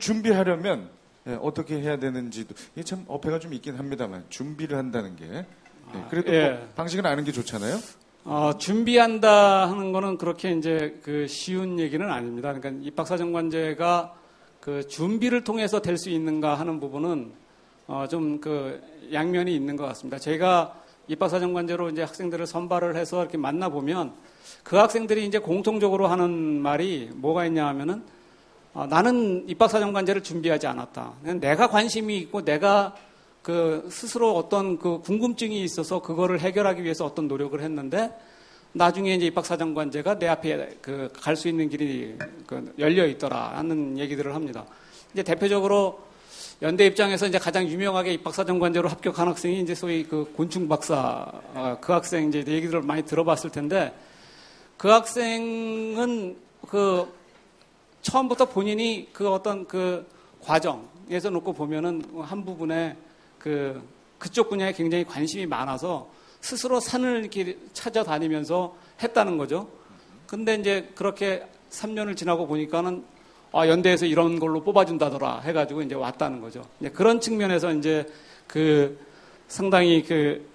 준비하려면 어떻게 해야 되는지도 이게 참 어폐가 좀 있긴 합니다만 준비를 한다는 게 그래도 방식은 아는 게 좋잖아요. 준비한다 하는 거는 그렇게 이제 그 쉬운 얘기는 아닙니다. 그러니까 입학사정관제가 그 준비를 통해서 될 수 있는가 하는 부분은 좀 그 양면이 있는 것 같습니다. 제가 입학사정관제로 이제 학생들을 선발을 해서 이렇게 만나보면 그 학생들이 이제 공통적으로 하는 말이 뭐가 있냐 하면은 나는 입학사정관제를 준비하지 않았다. 내가 관심이 있고 내가 그 스스로 어떤 그 궁금증이 있어서 그거를 해결하기 위해서 어떤 노력을 했는데 나중에 이제 입학사정관제가 내 앞에 그 갈 수 있는 길이 그 열려 있더라 하는 얘기들을 합니다. 이제 대표적으로 연대 입장에서 이제 가장 유명하게 입학사정관제로 합격한 학생이 이제 소위 그 곤충 박사 그 학생 이제 얘기들을 많이 들어봤을 텐데 그 학생은 그 처음부터 본인이 그 어떤 그 과정에서 놓고 보면은 한 부분에 그쪽 분야에 굉장히 관심이 많아서 스스로 산을 이렇게 찾아다니면서 했다는 거죠. 근데 이제 그렇게 3년을 지나고 보니까는 연대에서 이런 걸로 뽑아준다더라 해가지고 이제 왔다는 거죠. 이제 그런 측면에서 이제 그 상당히 그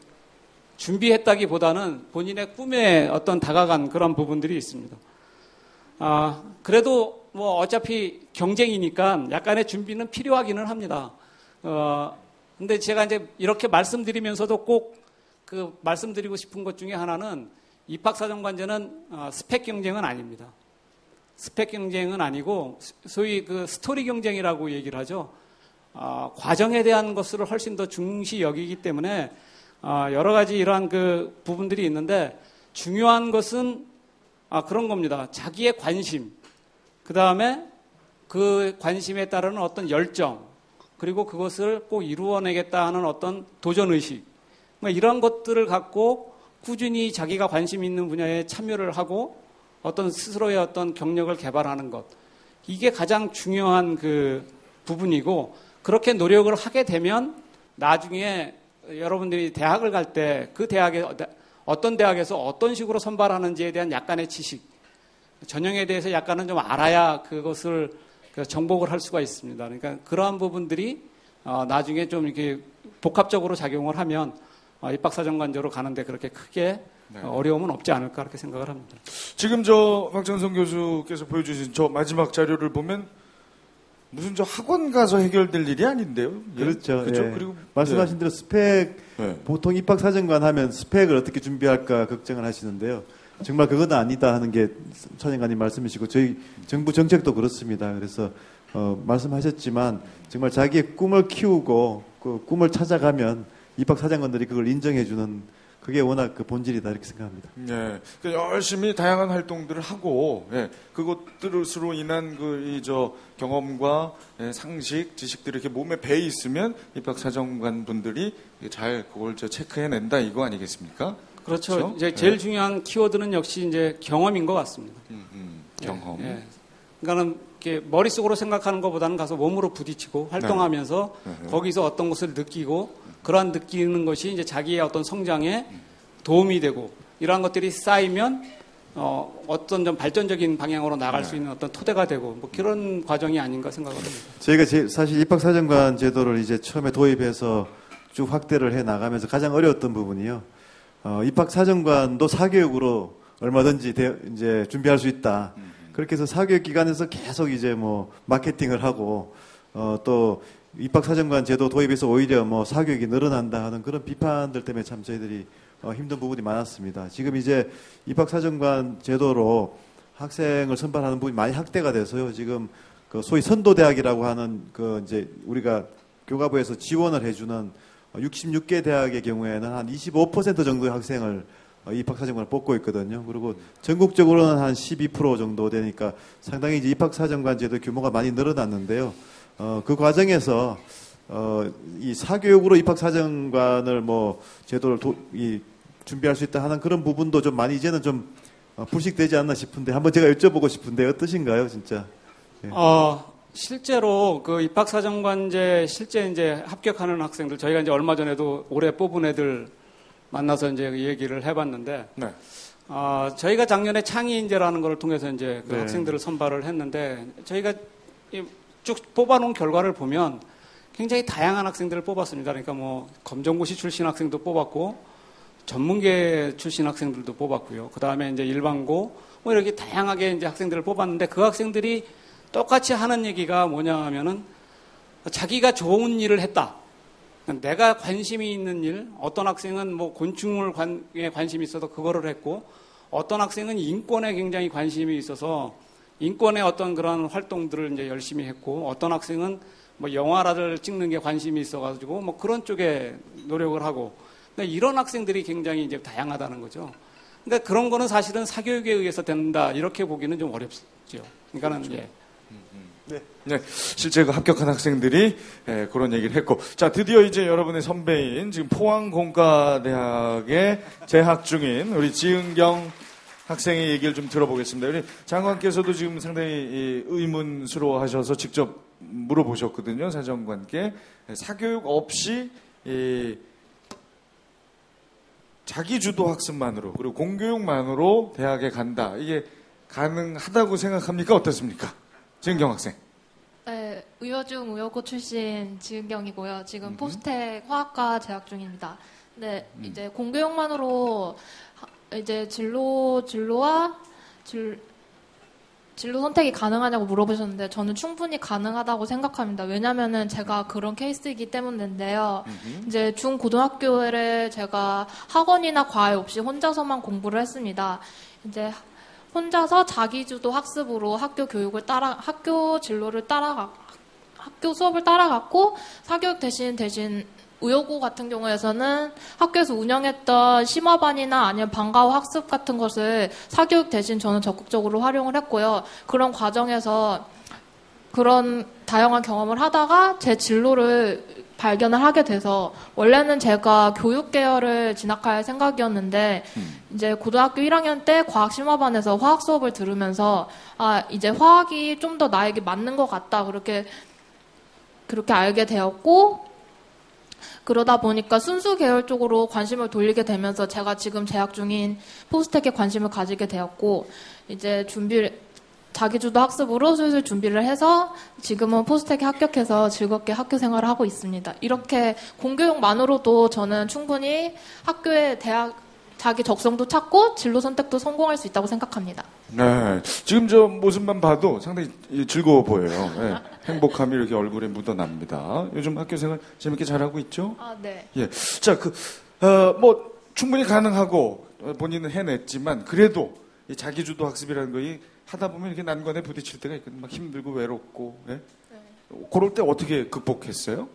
준비했다기보다는 본인의 꿈에 어떤 다가간 그런 부분들이 있습니다. 그래도 뭐 어차피 경쟁이니까 약간의 준비는 필요하기는 합니다. 근데 제가 이제 이렇게 말씀드리면서도 꼭 그 말씀드리고 싶은 것 중에 하나는 입학사정관제는 스펙 경쟁은 아닙니다. 스펙 경쟁은 아니고 소위 그 스토리 경쟁이라고 얘기를 하죠. 과정에 대한 것을 훨씬 더 중시 여기기 때문에 여러 가지 이러한 그 부분들이 있는데 중요한 것은 그런 겁니다. 자기의 관심, 그 다음에 그 관심에 따르는 어떤 열정, 그리고 그것을 꼭 이루어내겠다 하는 어떤 도전의식, 이런 것들을 갖고 꾸준히 자기가 관심 있는 분야에 참여를 하고 어떤 스스로의 어떤 경력을 개발하는 것, 이게 가장 중요한 그 부분이고 그렇게 노력을 하게 되면 나중에 여러분들이 대학을 갈 때 그 대학에 어떤 대학에서 어떤 식으로 선발하는지에 대한 약간의 지식, 전형에 대해서 약간은 좀 알아야 그것을 정복을 할 수가 있습니다. 그러니까 그러한 부분들이 나중에 좀 이렇게 복합적으로 작용을 하면 입학사정관제로 가는데 그렇게 크게 어려움은 없지 않을까 그렇게 생각을 합니다. 지금 박정선 교수께서 보여주신 저 마지막 자료를 보면 무슨 학원 가서 해결될 일이 아닌데요? 그렇죠. 그렇죠? 예. 그리고 말씀하신 대로 스펙, 보통 입학사정관 하면 스펙을 어떻게 준비할까 걱정을 하시는데요. 정말 그건 아니다 하는 게 사정관님 말씀이시고 저희 정부 정책도 그렇습니다. 그래서 말씀하셨지만 정말 자기의 꿈을 키우고 그 꿈을 찾아가면 입학사정관들이 그걸 인정해주는 그게 워낙 그 본질이다 이렇게 생각합니다. 네, 열심히 다양한 활동들을 하고 그것들로 인한 경험과 상식, 지식들이 이렇게 몸에 배 있으면 입학사정관 분들이 잘 그걸 체크해낸다 이거 아니겠습니까? 그렇죠. 이제 제일 중요한 키워드는 역시 이제 경험인 것 같습니다. 경험. 그러니까는 이렇게 머릿속으로 생각하는 것보다는 가서 몸으로 부딪히고 활동하면서 거기서 어떤 것을 느끼고 그러한 느끼는 것이 이제 자기의 어떤 성장에 도움이 되고 이러한 것들이 쌓이면 어떤 좀 발전적인 방향으로 나갈 수 있는 어떤 토대가 되고 뭐 그런 과정이 아닌가 생각을 합니다. 저희가 사실 입학사정관 제도를 이제 처음에 도입해서 쭉 확대를 해 나가면서 가장 어려웠던 부분이요. 입학사정관도 사교육으로 얼마든지 이제 준비할 수 있다. 그렇게 해서 사교육 기관에서 계속 이제 뭐 마케팅을 하고 또 입학사정관 제도 도입에서 오히려 뭐 사교육이 늘어난다 하는 그런 비판들 때문에 참 저희들이 힘든 부분이 많았습니다. 지금 이제 입학사정관 제도로 학생을 선발하는 부분이 많이 확대가 돼서요. 지금 그 소위 선도대학이라고 하는 그 이제 우리가 교과부에서 지원을 해주는 66개 대학의 경우에는 한 25% 정도의 학생을 입학사정관을 뽑고 있거든요. 그리고 전국적으로는 한 12% 정도 되니까 상당히 이제 입학사정관 제도 규모가 많이 늘어났는데요. 그 과정에서 이 사교육으로 입학사정관을 뭐 제도를 준비할 수 있다 하는 그런 부분도 좀 많이 이제는 좀 불식되지 않나 싶은데 한번 제가 여쭤보고 싶은데 어떠신가요, 진짜? 예. 실제로 그 입학사정관제 실제 이제 합격하는 학생들 저희가 이제 얼마 전에도 올해 뽑은 애들 만나서 이제 얘기를 해봤는데, 네. 저희가 작년에 창의인재라는 걸 통해서 이제 그 네. 학생들을 선발을 했는데 저희가 쭉 뽑아놓은 결과를 보면 굉장히 다양한 학생들을 뽑았습니다. 그러니까 뭐 검정고시 출신 학생도 뽑았고 전문계 출신 학생들도 뽑았고요. 그 다음에 이제 일반고 뭐 이렇게 다양하게 이제 학생들을 뽑았는데 그 학생들이 똑같이 하는 얘기가 뭐냐 하면은 자기가 좋은 일을 했다. 내가 관심이 있는 일, 어떤 학생은 뭐 곤충에 관심이 있어서 그거를 했고, 어떤 학생은 인권에 굉장히 관심이 있어서 인권의 어떤 그런 활동들을 이제 열심히 했고, 어떤 학생은 뭐 영화를 찍는 게 관심이 있어가지고 뭐 그런 쪽에 노력을 하고, 그러니까 이런 학생들이 굉장히 이제 다양하다는 거죠. 그러니까 그런 거는 사실은 사교육에 의해서 된다 이렇게 보기는 좀 어렵죠. 그러니까는 그렇죠. 예. 네, 실제 그 합격한 학생들이 그런 얘기를 했고, 자 드디어 이제 여러분의 선배인 지금 포항공과대학에 재학 중인 우리 지은경 학생의 얘기를 좀 들어보겠습니다. 우리 장관께서도 지금 상당히 의문스러워하셔서 직접 물어보셨거든요. 사정관께 사교육 없이 자기주도 학습만으로 그리고 공교육만으로 대학에 간다. 이게 가능하다고 생각합니까? 어떻습니까? 지은경 학생. 네, 의여중 의여고 출신 지은경이고요. 지금 포스텍 화학과 재학 중입니다. 네, 이제 공교육만으로 이제 진로 선택이 가능하냐고 물어보셨는데 저는 충분히 가능하다고 생각합니다. 왜냐면은 제가 그런 케이스이기 때문인데요. 이제 중고등학교를 제가 학원이나 과외 없이 혼자서만 공부를 했습니다. 이제 혼자서 자기주도 학습으로 학교 수업을 따라갔고, 사교육 대신 의여고 같은 경우에서는 학교에서 운영했던 심화반이나 아니면 방과후 학습 같은 것을 사교육 대신 저는 적극적으로 활용을 했고요. 그런 과정에서 그런 다양한 경험을 하다가 제 진로를 발견을 하게 돼서 원래는 제가 교육 계열을 진학할 생각이었는데 이제 고등학교 1학년 때 과학 심화반에서 화학 수업을 들으면서 이제 화학이 좀 더 나에게 맞는 것 같다 그렇게 알게 되었고, 그러다 보니까 순수 계열 쪽으로 관심을 돌리게 되면서 제가 지금 재학 중인 포스텍에 관심을 가지게 되었고, 이제 자기주도 학습으로 슬슬 준비를 해서 지금은 포스텍에 합격해서 즐겁게 학교 생활을 하고 있습니다. 이렇게 공교육만으로도 저는 충분히 학교에 자기 적성도 찾고 진로 선택도 성공할 수 있다고 생각합니다. 네, 지금 저 모습만 봐도 상당히 즐거워 보여요. 네, 행복함이 이렇게 얼굴에 묻어납니다. 요즘 학교 생활 재밌게 잘하고 있죠? 네. 예, 자, 뭐 충분히 가능하고 본인은 해냈지만 그래도 이 자기주도 학습이라는 거이 하다 보면 이렇게 난관에 부딪힐 때가 있거든요. 막 힘들고 외롭고. 네? 네. 그럴 때 어떻게 극복했어요?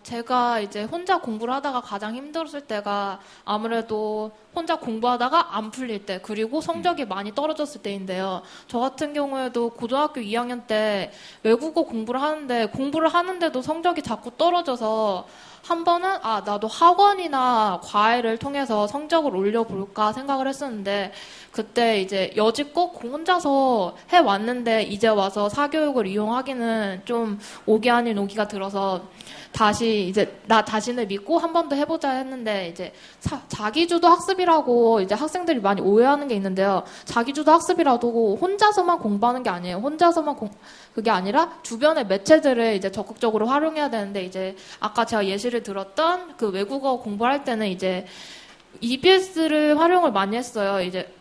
제가 이제 혼자 공부를 하다가 가장 힘들었을 때가 아무래도 혼자 공부하다가 안 풀릴 때, 그리고 성적이 많이 떨어졌을 때인데요. 저 같은 경우에도 고등학교 2학년 때 외국어 공부를 하는데도 성적이 자꾸 떨어져서 한 번은 나도 학원이나 과외를 통해서 성적을 올려볼까 생각을 했었는데, 그때 이제 여지껏 혼자서 해왔는데 이제 와서 사교육을 이용하기는 좀 오기 아닌 오기가 들어서 다시 이제 나 자신을 믿고 한 번 더 해보자 했는데, 이제 자기주도 학습이라고 이제 학생들이 많이 오해하는 게 있는데요. 자기주도 학습이라도 혼자서만 공부하는 게 아니에요. 그게 아니라 주변의 매체들을 이제 적극적으로 활용해야 되는데, 이제 아까 제가 예시를 들었던 그 외국어 공부할 때는 이제 EBS를 활용을 많이 했어요. 이제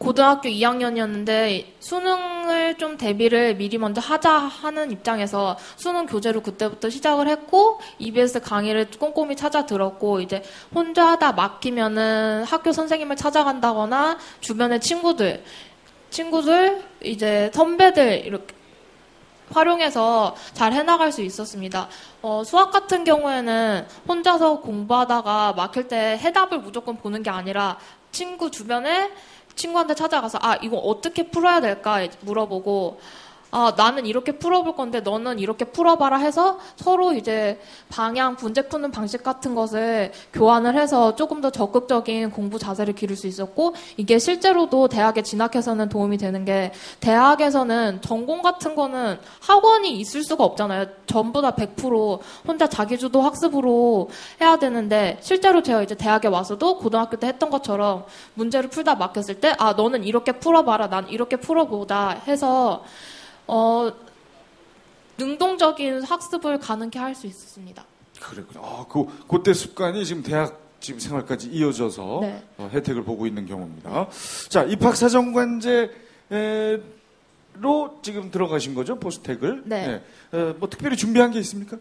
고등학교 2학년이었는데 수능을 좀 대비를 미리 먼저 하자 하는 입장에서 수능 교재로 그때부터 시작을 했고 EBS 강의를 꼼꼼히 찾아 들었고 이제 혼자 하다 막히면은 학교 선생님을 찾아간다거나 주변의 친구들 이제 선배들 이렇게 활용해서 잘 해나갈 수 있었습니다. 수학 같은 경우에는 혼자서 공부하다가 막힐 때 해답을 무조건 보는 게 아니라 주변에 친구한테 찾아가서 이거 어떻게 풀어야 될까 물어보고 나는 이렇게 풀어볼 건데 너는 이렇게 풀어봐라 해서 서로 이제 문제 푸는 방식 같은 것을 교환을 해서 조금 더 적극적인 공부 자세를 기를 수 있었고 이게 실제로도 대학에 진학해서는 도움이 되는 게 대학에서는 전공 같은 거는 학원이 있을 수가 없잖아요. 전부 다 100% 혼자 자기주도 학습으로 해야 되는데 실제로 제가 이제 대학에 와서도 고등학교 때 했던 것처럼 문제를 풀다 막혔을 때 너는 이렇게 풀어봐라 난 이렇게 풀어보자 해서 능동적인 학습을 가능케 할 수 있었습니다. 그랬군요. 그때 습관이 지금 대학 지금 생활까지 이어져서 네. 혜택을 보고 있는 경우입니다. 자, 입학사정관제로 지금 들어가신 거죠? 포스텍을? 네. 뭐 특별히 준비한 게 있습니까?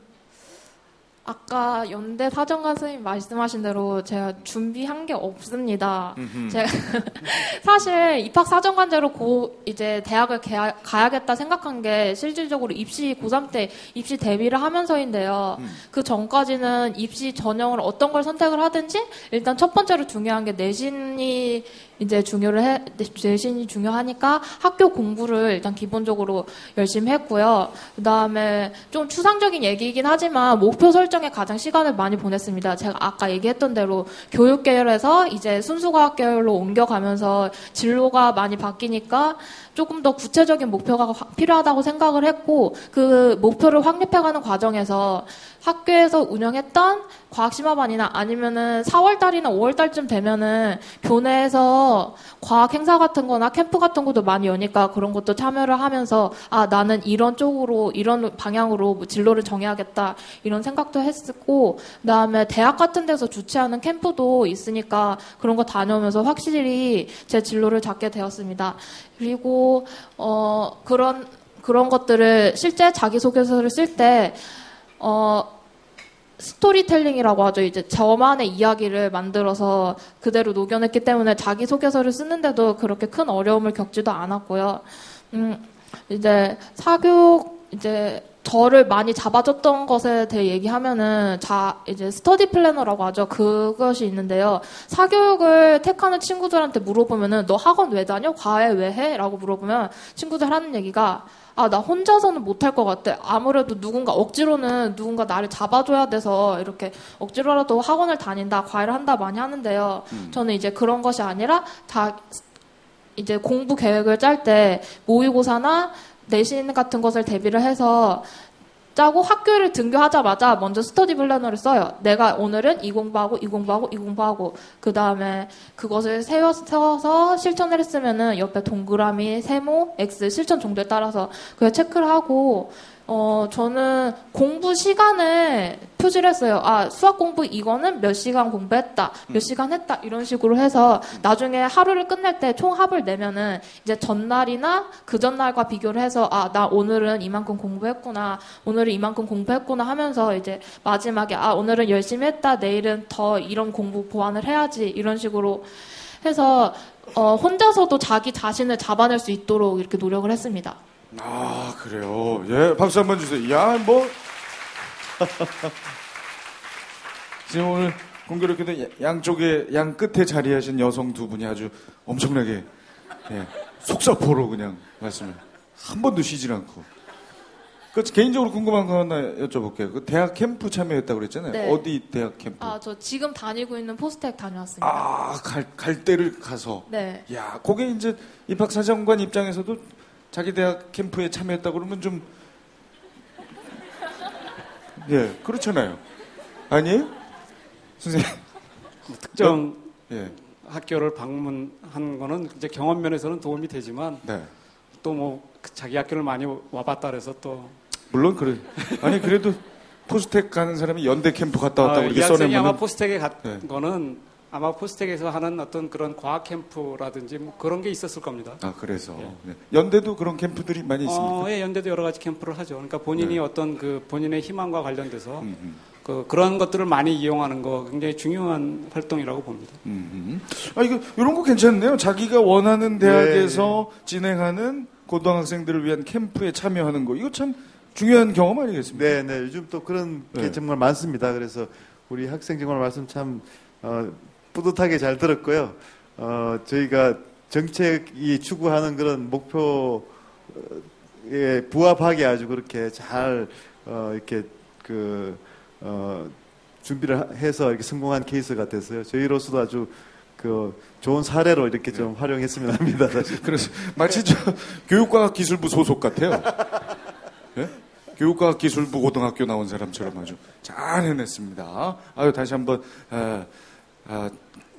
아까 연대 사정관 선생님 말씀하신 대로 제가 준비한 게 없습니다. 제가 사실 입학 사정관제로 이제 대학을 가야겠다 생각한 게 실질적으로 고3 때 입시 대비를 하면서인데요. 그 전까지는 입시 전형을 어떤 걸 선택을 하든지 일단 첫 번째로 중요한 게 내신이 중요하니까 학교 공부를 일단 기본적으로 열심히 했고요. 그 다음에 좀 추상적인 얘기이긴 하지만 목표 설정에 가장 시간을 많이 보냈습니다. 제가 아까 얘기했던 대로 교육 계열에서 이제 순수과학 계열로 옮겨가면서 진로가 많이 바뀌니까 조금 더 구체적인 목표가 필요하다고 생각을 했고 그 목표를 확립해가는 과정에서 학교에서 운영했던 과학심화반이나 아니면은 4월달이나 5월달쯤 되면은 교내에서 과학 행사 같은 거나 캠프 같은 것도 많이 여니까 그런 것도 참여를 하면서 나는 이런 쪽으로 이런 방향으로 진로를 정해야겠다 이런 생각도 했었고 그다음에 대학 같은 데서 주최하는 캠프도 있으니까 그런 거 다녀오면서 확실히 제 진로를 잡게 되었습니다. 그리고 그런 것들을 실제 자기소개서를 쓸 때 스토리텔링이라고 하죠. 이제 저만의 이야기를 만들어서 그대로 녹여냈기 때문에 자기소개서를 쓰는데도 그렇게 큰 어려움을 겪지도 않았고요. 이제 저를 많이 잡아줬던 것에 대해 얘기하면은 이제 스터디 플래너라고 하죠. 그것이 있는데요. 사교육을 택하는 친구들한테 물어보면은 너 학원 왜 다녀? 과외 왜 해? 라고 물어보면 친구들 하는 얘기가 나 혼자서는 못할 것 같아. 아무래도 억지로는 누군가 나를 잡아줘야 돼서 이렇게 억지로라도 학원을 다닌다, 과외를 한다 많이 하는데요. 저는 이제 그런 것이 아니라 이제 공부 계획을 짤 때 모의고사나 내신 같은 것을 대비를 해서 짜고 학교를 등교하자마자 먼저 스터디 플래너를 써요. 내가 오늘은 이 공부하고 그 다음에 그것을 세워서 실천을 했으면은 옆에 동그라미, 세모, X 실천 정도에 따라서 그걸 체크를 하고 저는 공부 시간을 표시를 했어요. 수학 공부 이거는 몇 시간 공부했다, 몇 시간 했다 이런 식으로 해서 나중에 하루를 끝낼 때 총합을 내면은 이제 전날이나 그 전날과 비교를 해서 나 오늘은 이만큼 공부했구나, 오늘은 이만큼 공부했구나 하면서 이제 마지막에 오늘은 열심히 했다, 내일은 더 이런 공부 보완을 해야지 이런 식으로 해서 혼자서도 자기 자신을 잡아낼 수 있도록 이렇게 노력을 했습니다. 그래요. 예, 박수 한번 주세요. 지금 오늘 공교롭게도 양 끝에 자리하신 여성 두 분이 아주 엄청나게 속사포로 그냥 말씀을 한 번도 쉬질 않고. 개인적으로 궁금한 거 하나 여쭤볼게요. 대학 캠프 참여했다고 그랬잖아요. 네. 어디 대학 캠프? 저 지금 다니고 있는 포스텍 다녀왔습니다. 갈 때를 가서. 네. 그게 이제 입학사정관 입장에서도 자기 대학 캠프에 참여했다고 그러면 좀 그렇잖아요. 아니에요? 선생님. 특정 학교를 방문한 거는 이제 경험 면에서는 도움이 되지만 또 자기 학교를 많이 와봤다 그래서 또 물론 그래. 아니 그래도 포스텍 가는 사람이 연대 캠프 갔다 왔다고 이렇게 써내면 아마 포스텍에 간 거는 아마 포스텍에서 하는 어떤 그런 과학 캠프라든지 뭐 그런 게 있었을 겁니다. 아, 그래서. 네. 연대도 그런 캠프들이 많이 있습니까? 예, 연대도 여러 가지 캠프를 하죠. 그러니까 본인이 어떤 그 본인의 희망과 관련돼서 그런 것들을 많이 이용하는 거 굉장히 중요한 활동이라고 봅니다. 아, 이런 거 괜찮네요. 자기가 원하는 대학에서 진행하는 고등학생들을 위한 캠프에 참여하는 거. 이거 참 중요한 경험 아니겠습니까? 네, 네. 요즘 또 그런 게 정말 많습니다. 그래서 우리 학생 정말 말씀 참, 뿌듯하게 잘 들었고요. 저희가 정책이 추구하는 그런 목표에 부합하게 아주 그렇게 잘, 이렇게 준비를 해서 이렇게 성공한 케이스 같아서요. 저희로서도 아주 좋은 사례로 이렇게 좀 활용했으면 합니다. 사실. 그래서 마치 저 교육과학기술부 소속 같아요. 네? 교육과학기술부 고등학교 나온 사람처럼 아주 잘 해냈습니다. 아유, 다시 한번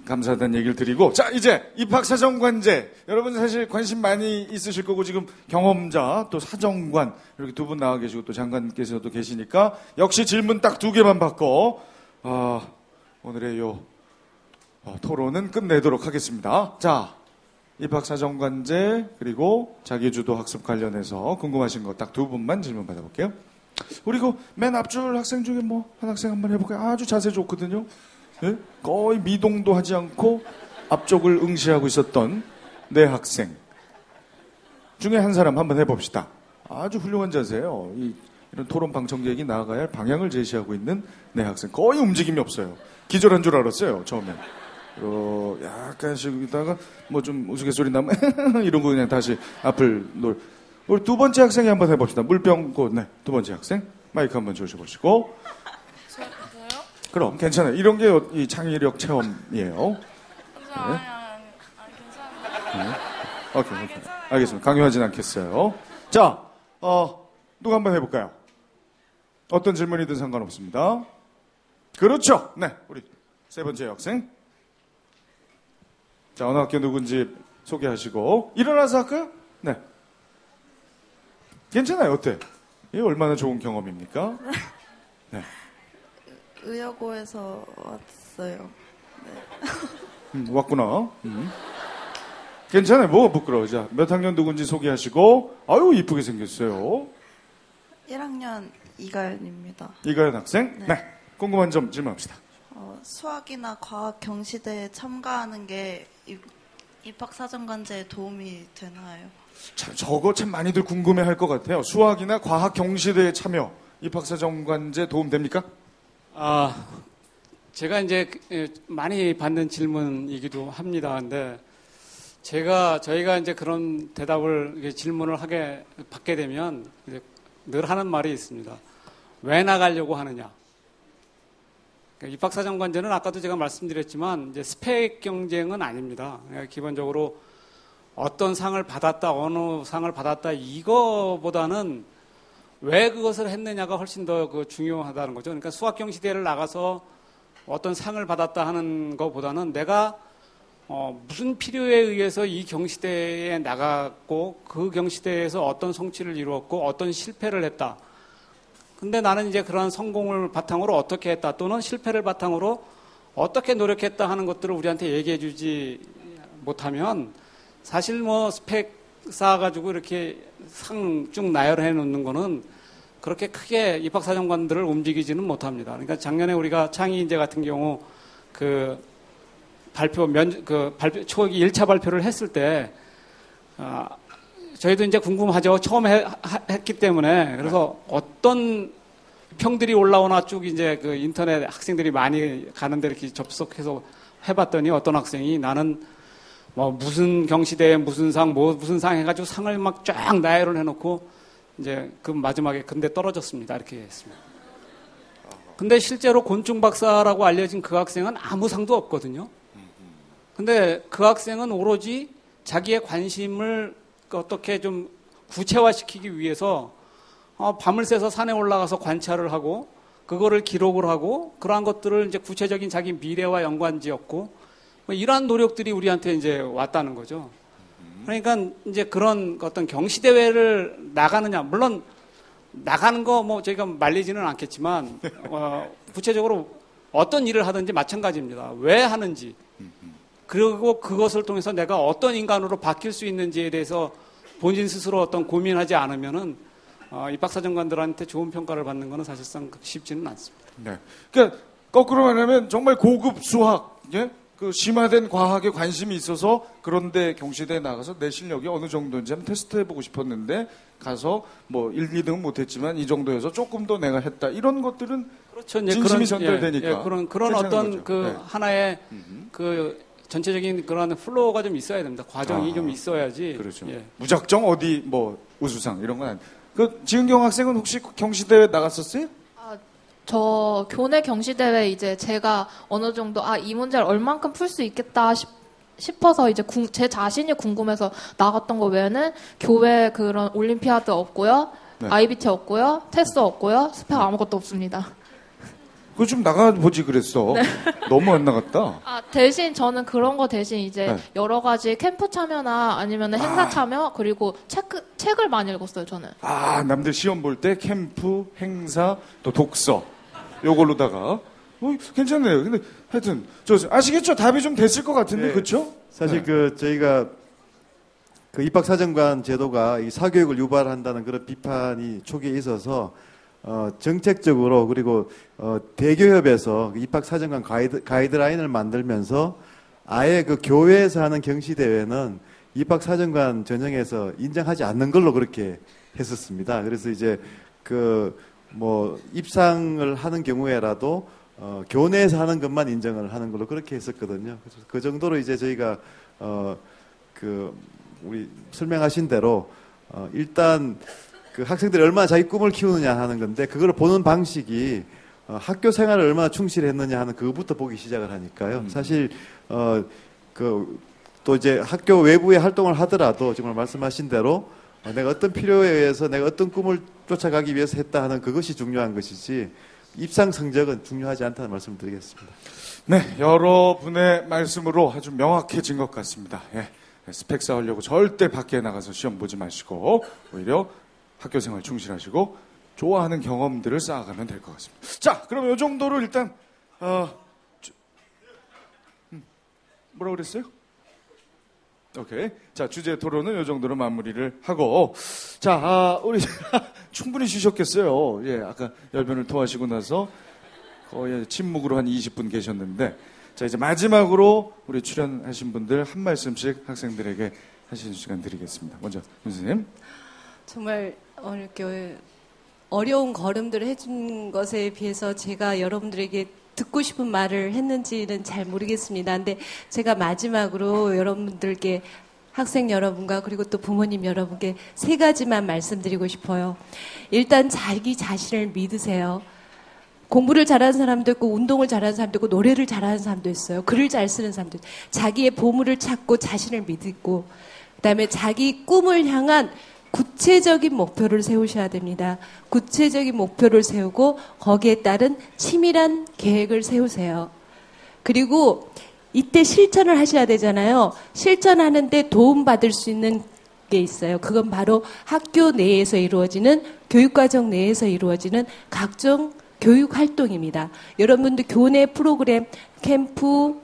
감사하다는 얘기를 드리고, 자, 이제 입학사정관제. 여러분 사실 관심 많이 있으실 거고, 지금 경험자, 또 사정관, 이렇게 두 분 나와 계시고, 또 장관께서도 계시니까, 역시 질문 딱 2개만 받고, 오늘의 토론은 끝내도록 하겠습니다. 자, 입학사정관제, 그리고 자기주도 학습 관련해서 궁금하신 거 딱 2분만 질문 받아볼게요. 그리고 맨 앞줄 학생 중에 한 학생 한번 해볼까요? 아주 자세 좋거든요. 네? 거의 미동도 하지 않고 앞쪽을 응시하고 있었던 내 학생 중에 한 사람 한번 해봅시다. 아주 훌륭한 자세예요. 이런 토론 방청객이 나아가야 할 방향을 제시하고 있는 내 학생. 거의 움직임이 없어요. 기절한 줄 알았어요, 처음엔. 약간씩 있다가 좀 우스갯소리 나면 이런 거 그냥 다시 앞을 우리 2번째 학생이 한번 해봅시다. 물병고, 네, 2번째 학생. 마이크 한번 주셔보시고. 그럼 괜찮아요. 이런 게 이 창의력 체험이에요. 네. 오케이. 알겠습니다. 강요하진 않겠어요. 자, 누가 한번 해볼까요? 어떤 질문이든 상관없습니다. 그렇죠. 네, 우리 3번째 학생. 자, 어느 학교 누군지 소개하시고. 일어나서 할까요? 네. 괜찮아요. 어때? 이게 얼마나 좋은 경험입니까? 네. 의여고에서 왔어요. 네. 왔구나. 괜찮아요. 뭐가 부끄러워. 자, 몇 학년 누군지 소개하시고. 아유, 이쁘게 생겼어요. 1학년 이가연입니다. 이가연 학생? 네. 궁금한 점 질문합시다. 수학이나 과학 경시대에 참가하는 게 입학사정관제에 도움이 되나요? 저거 참 많이들 궁금해할 것 같아요. 수학이나 과학 경시대에 참여, 입학사정관제 도움 됩니까? 제가 이제 많이 받는 질문이기도 합니다. 근데 저희가 이제 그런 대답을 질문을 받게 되면 늘 하는 말이 있습니다. 왜 나가려고 하느냐? 입학사정관제는 아까도 제가 말씀드렸지만 이제 스펙 경쟁은 아닙니다. 기본적으로 어떤 상을 받았다, 어느 상을 받았다 이거보다는 왜 그것을 했느냐가 훨씬 더 중요하다는 거죠. 그러니까 수학 경시대회를 나가서 어떤 상을 받았다 하는 것보다는 내가 무슨 필요에 의해서 이 경시대회에 나갔고 그 경시대회에서 어떤 성취를 이루었고 어떤 실패를 했다. 근데 나는 이제 그런 성공을 바탕으로 어떻게 했다 또는 실패를 바탕으로 어떻게 노력했다 하는 것들을 우리한테 얘기해 주지 못하면 사실 스펙 쌓아가지고 이렇게 상 쭉 나열해 놓는 거는 그렇게 크게 입학사정관들을 움직이지는 못합니다. 그러니까 작년에 우리가 창의인재 같은 경우 발표 초기 1차 발표를 했을 때 저희도 이제 궁금하죠. 처음 했기 때문에. 그래서 어떤 평들이 올라오나 쭉 이제 인터넷 학생들이 많이 가는데 이렇게 접속해서 해봤더니 어떤 학생이 나는 무슨 경시대회 무슨 상 해가지고 상을 막 쫙 나열을 해놓고 이제 마지막에 근데 떨어졌습니다. 이렇게 했습니다. 근데 실제로 곤충 박사라고 알려진 그 학생은 아무 상도 없거든요. 근데 그 학생은 오로지 자기의 관심을 어떻게 좀 구체화시키기 위해서 밤을 새서 산에 올라가서 관찰을 하고 그거를 기록을 하고 그러한 것들을 이제 구체적인 자기 미래와 연관지었고 이러한 노력들이 우리한테 이제 왔다는 거죠. 그러니까 이제 그런 어떤 경시대회를 나가느냐, 물론 나가는 거 저희가 말리지는 않겠지만, 구체적으로 어떤 일을 하든지 마찬가지입니다. 왜 하는지, 그리고 그것을 통해서 내가 어떤 인간으로 바뀔 수 있는지에 대해서 본인 스스로 어떤 고민하지 않으면은 입학사정관들한테 좋은 평가를 받는 것은 사실상 쉽지는 않습니다. 네. 그러니까 거꾸로 말하면 정말 고급 수학, 예? 그 심화된 과학에 관심이 있어서 그런데 경시대에 나가서 내 실력이 어느 정도인지 한번 테스트해보고 싶었는데 가서 뭐 1, 2등은 못했지만 이 정도여서 조금 더 내가 했다. 이런 것들은 그렇죠. 이제 진심이 전달되니까. 그런 어떤 거죠. 그 네. 하나의 그 전체적인 그런 플로우가 좀 있어야 됩니다. 과정이 좀 있어야지. 그렇죠. 예. 무작정 어디 뭐 우수상 이런 건 아니에요. 그 지은경 학생은 혹시 경시대회 나갔었어요? 저 교내 경시대회 이제 제가 어느 정도 이 문제를 얼만큼 풀 수 있겠다 싶어서 이제 제 자신이 궁금해서 나갔던 거 외에는 교회 그런 올림피아드 없고요. 네. IBT 없고요. 테스 없고요. 스펙 아무것도 없습니다. 그거 좀 나가보지 그랬어. 네. 너무 안 나갔다. 대신 저는 그런 거 대신 이제 네. 여러 가지 캠프 참여나 아니면 행사 참여 그리고 책을 많이 읽었어요, 저는. 남들 시험 볼 때 캠프, 행사, 또 독서 요걸로다가 괜찮네요. 근데 하여튼 아시겠죠? 답이 좀 됐을 것 같은데 네. 그렇죠? 사실 저희가 그 입학사정관 제도가 이 사교육을 유발한다는 그런 비판이 초기에 있어서 정책적으로 그리고 대교협에서 입학사정관 가이드라인을 만들면서 아예 그 교회에서 하는 경시대회는 입학사정관 전형에서 인정하지 않는 걸로 그렇게 했었습니다. 그래서 이제 입상을 하는 경우에라도 교내에서 하는 것만 인정을 하는 걸로 그렇게 했었거든요. 그래서 그 정도로 이제 저희가 우리 설명하신 대로 일단 그 학생들이 얼마나 자기 꿈을 키우느냐 하는 건데 그걸 보는 방식이 학교 생활을 얼마나 충실히 했느냐 하는 그것부터 보기 시작을 하니까요. 사실 또 이제 학교 외부의 활동을 하더라도 정말 말씀하신 대로 내가 어떤 필요에 의해서 내가 어떤 꿈을 쫓아가기 위해서 했다 하는 그것이 중요한 것이지 입상 성적은 중요하지 않다는 말씀을 드리겠습니다. 네, 여러분의 말씀으로 아주 명확해진 것 같습니다. 예, 스펙 쌓으려고 절대 밖에 나가서 시험 보지 마시고 오히려 학교 생활 충실하시고 좋아하는 경험들을 쌓아가면 될 것 같습니다. 자, 그럼 이 정도로 일단 뭐라고 그랬어요? 오케이. 자, 주제 토론은 이 정도로 마무리를 하고, 자, 우리 충분히 쉬셨겠어요. 예, 아까 열변을 토하시고 나서 거의 침묵으로 한 20분 계셨는데, 자, 이제 마지막으로 우리 출연하신 분들 한 말씀씩 학생들에게 하시는 시간 드리겠습니다. 먼저 윤 선생님. 정말 이렇게 어려운 걸음들을 해준 것에 비해서 제가 여러분들에게 듣고 싶은 말을 했는지는 잘 모르겠습니다. 근데 제가 마지막으로 여러분들께 학생 여러분과 그리고 또 부모님 여러분께 3가지만 말씀드리고 싶어요. 일단 자기 자신을 믿으세요. 공부를 잘하는 사람도 있고 운동을 잘하는 사람도 있고 노래를 잘하는 사람도 있어요. 글을 잘 쓰는 사람도 있어요. 자기의 보물을 찾고 자신을 믿고 그다음에 자기 꿈을 향한 구체적인 목표를 세우셔야 됩니다. 구체적인 목표를 세우고 거기에 따른 치밀한 계획을 세우세요. 그리고 이때 실천을 하셔야 되잖아요. 실천하는데 도움받을 수 있는 게 있어요. 그건 바로 학교 내에서 이루어지는 교육과정 내에서 이루어지는 각종 교육 활동입니다. 여러분들 교내 프로그램, 캠프,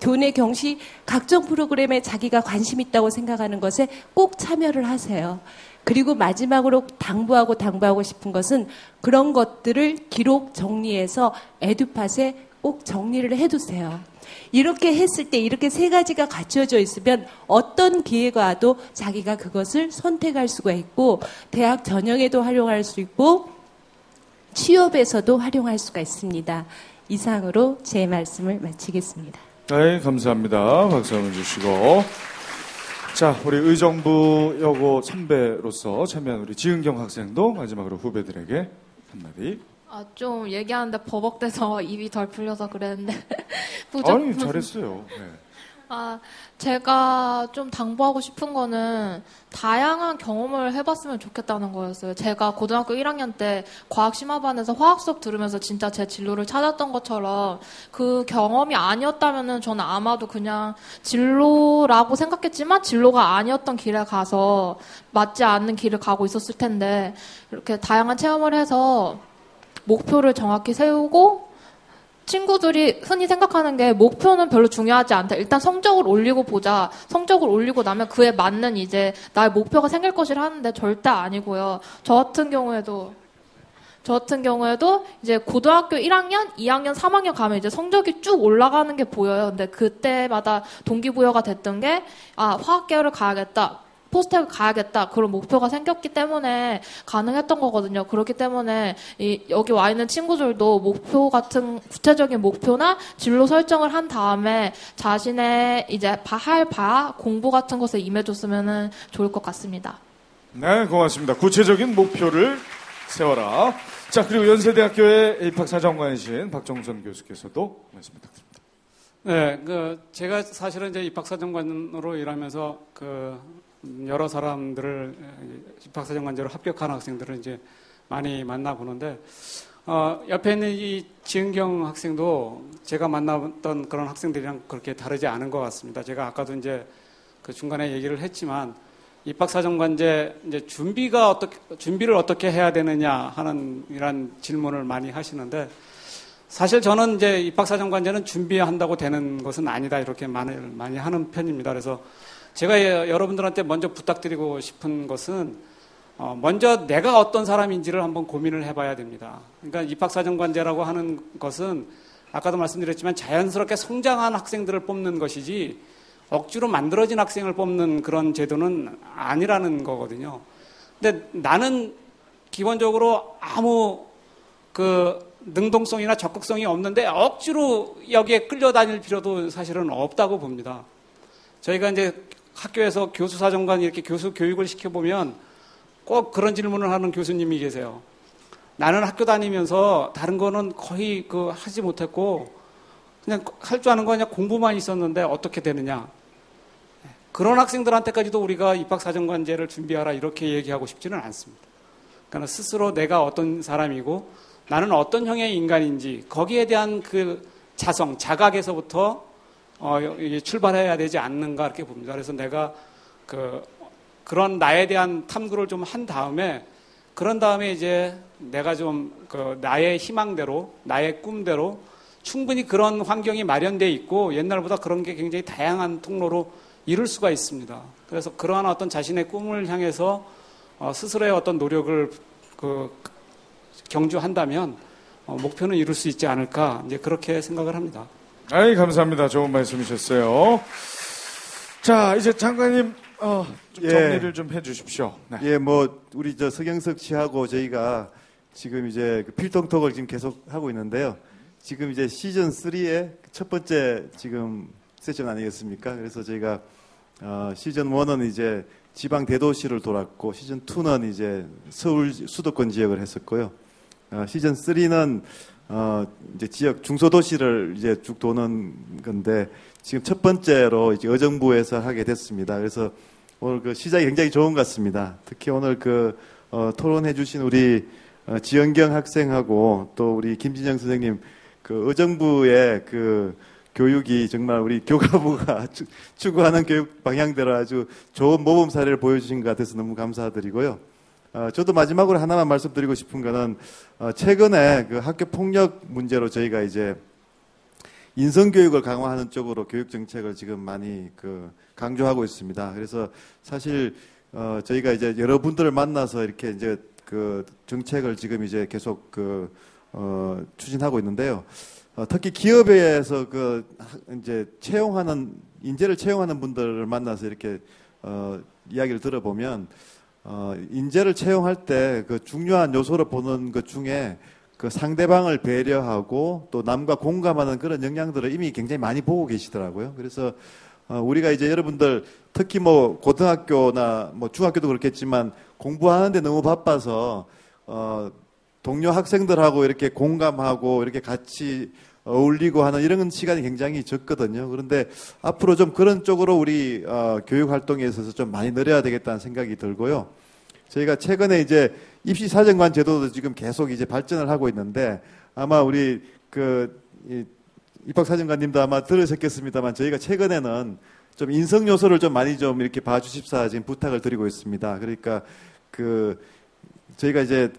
교내 경시 각종 프로그램에 자기가 관심 있다고 생각하는 것에 꼭 참여를 하세요. 그리고 마지막으로 당부하고 싶은 것은 그런 것들을 기록 정리해서 에듀팟에 꼭 정리를 해두세요. 이렇게 했을 때 이렇게 3가지가 갖춰져 있으면 어떤 기회가 와도 자기가 그것을 선택할 수가 있고 대학 전형에도 활용할 수 있고 취업에서도 활용할 수가 있습니다. 이상으로 제 말씀을 마치겠습니다. 네, 감사합니다. 박수 한번 주시고. 자, 우리 의정부 여고 선배로서 참여한 우리 지은경 학생도 마지막으로 후배들에게 한마디. 좀 얘기하는데 버벅대서 입이 덜 풀려서 그랬는데. 아니, 잘했어요. 네. 제가 좀 당부하고 싶은 거는 다양한 경험을 해봤으면 좋겠다는 거였어요. 제가 고등학교 1학년 때 과학 심화반에서 화학 수업 들으면서 진짜 제 진로를 찾았던 것처럼 그 경험이 아니었다면은 저는 아마도 그냥 진로라고 생각했지만 진로가 아니었던 길에 가서 맞지 않는 길을 가고 있었을 텐데 이렇게 다양한 체험을 해서 목표를 정확히 세우고 친구들이 흔히 생각하는 게 목표는 별로 중요하지 않다. 일단 성적을 올리고 보자. 성적을 올리고 나면 그에 맞는 이제 나의 목표가 생길 것이라 하는데 절대 아니고요. 저 같은 경우에도 이제 고등학교 1학년, 2학년, 3학년 가면 이제 성적이 쭉 올라가는 게 보여요. 근데 그때마다 동기부여가 됐던 게, 화학계열을 가야겠다. 포스텍을 가야겠다. 그런 목표가 생겼기 때문에 가능했던 거거든요. 그렇기 때문에 여기 와 있는 친구들도 목표 같은 구체적인 목표나 진로 설정을 한 다음에 자신의 이제 할 바 공부 같은 것에 임해줬으면 좋을 것 같습니다. 네, 고맙습니다. 구체적인 목표를 세워라. 자, 그리고 연세대학교의 입학사정관이신 박정선 교수께서도 말씀 부탁드립니다. 네, 제가 사실은 이제 입학사정관으로 일하면서 여러 사람들을 입학사정관제로 합격한 학생들을 이제 많이 만나보는데, 옆에 있는 이 지은경 학생도 제가 만났던 그런 학생들이랑 그렇게 다르지 않은 것 같습니다. 제가 아까도 이제 그 중간에 얘기를 했지만, 입학사정관제 이제 준비를 어떻게 해야 되느냐 하는 이런 질문을 많이 하시는데, 사실 저는 이제 입학사정관제는 준비한다고 되는 것은 아니다 이렇게 말을 많이 하는 편입니다. 그래서 제가 여러분들한테 먼저 부탁드리고 싶은 것은 먼저 내가 어떤 사람인지를 한번 고민을 해봐야 됩니다. 그러니까 입학사정관제라고 하는 것은 아까도 말씀드렸지만 자연스럽게 성장한 학생들을 뽑는 것이지 억지로 만들어진 학생을 뽑는 그런 제도는 아니라는 거거든요. 근데 나는 기본적으로 아무 능동성이나 적극성이 없는데 억지로 여기에 끌려다닐 필요도 사실은 없다고 봅니다. 저희가 이제 학교에서 교수사정관 이렇게 교수 교육을 시켜보면 꼭 그런 질문을 하는 교수님이 계세요. 나는 학교 다니면서 다른 거는 거의 하지 못했고 그냥 할 줄 아는 거 그냥 공부만 있었는데 어떻게 되느냐. 그런 학생들한테까지도 우리가 입학사정관제를 준비하라 이렇게 얘기하고 싶지는 않습니다. 그러니까 스스로 내가 어떤 사람이고 나는 어떤 형의 인간인지 거기에 대한 자각에서부터 출발해야 되지 않는가 이렇게 봅니다. 그래서 내가 그런 나에 대한 탐구를 좀 한 다음에 그런 다음에 이제 내가 좀 나의 희망대로 나의 꿈대로 충분히 그런 환경이 마련돼 있고 옛날보다 그런 게 굉장히 다양한 통로로 이룰 수가 있습니다. 그래서 그러한 어떤 자신의 꿈을 향해서 스스로의 어떤 노력을 경주한다면 목표는 이룰 수 있지 않을까 이제 그렇게 생각을 합니다. 감사합니다. 좋은 말씀이셨어요. 자, 이제 장관님 좀 정리를 좀 해주십시오. 네. 우리 서경석 씨하고 저희가 지금 이제 필통톡을 지금 계속 하고 있는데요. 지금 이제 시즌 3의 첫 번째 지금 세션 아니겠습니까? 그래서 저희가 시즌 1은 이제 지방 대도시를 돌았고 시즌 2는 이제 서울 수도권 지역을 했었고요. 시즌 3는 이제 지역 중소도시를 이제 쭉 도는 건데 지금 첫 번째로 이제 의정부에서 하게 됐습니다. 그래서 오늘 시작이 굉장히 좋은 것 같습니다. 특히 오늘 토론해주신 우리 지연경 학생하고 또 우리 김진영 선생님 의정부의 교육이 정말 우리 교과부가 추구하는 교육 방향대로 아주 좋은 모범 사례를 보여주신 것 같아서 너무 감사드리고요. 저도 마지막으로 하나만 말씀드리고 싶은 거는 최근에 학교 폭력 문제로 저희가 이제 인성교육을 강화하는 쪽으로 교육 정책을 지금 많이 강조하고 있습니다. 그래서 사실 저희가 이제 여러분들을 만나서 이렇게 이제 정책을 지금 이제 계속 추진하고 있는데요. 특히 기업에서 이제 인재를 채용하는 분들을 만나서 이렇게 이야기를 들어보면 인재를 채용할 때 중요한 요소로 보는 것 중에 상대방을 배려하고 또 남과 공감하는 그런 역량들을 이미 굉장히 많이 보고 계시더라고요. 그래서 우리가 이제 여러분들 특히 고등학교나 중학교도 그렇겠지만 공부하는데 너무 바빠서 동료 학생들하고 이렇게 공감하고 이렇게 같이 어울리고 하는 이런 시간이 굉장히 적거든요. 그런데 앞으로 좀 그런 쪽으로 우리 교육 활동에 있어서 좀 많이 늘려야 되겠다는 생각이 들고요. 저희가 최근에 이제 입시 사정관 제도도 지금 계속 이제 발전을 하고 있는데 아마 우리 입학 사정관님도 아마 들으셨겠습니다만 저희가 최근에는 좀 인성 요소를 좀 많이 좀 이렇게 봐주십사 지금 부탁을 드리고 있습니다. 그러니까 저희가 이제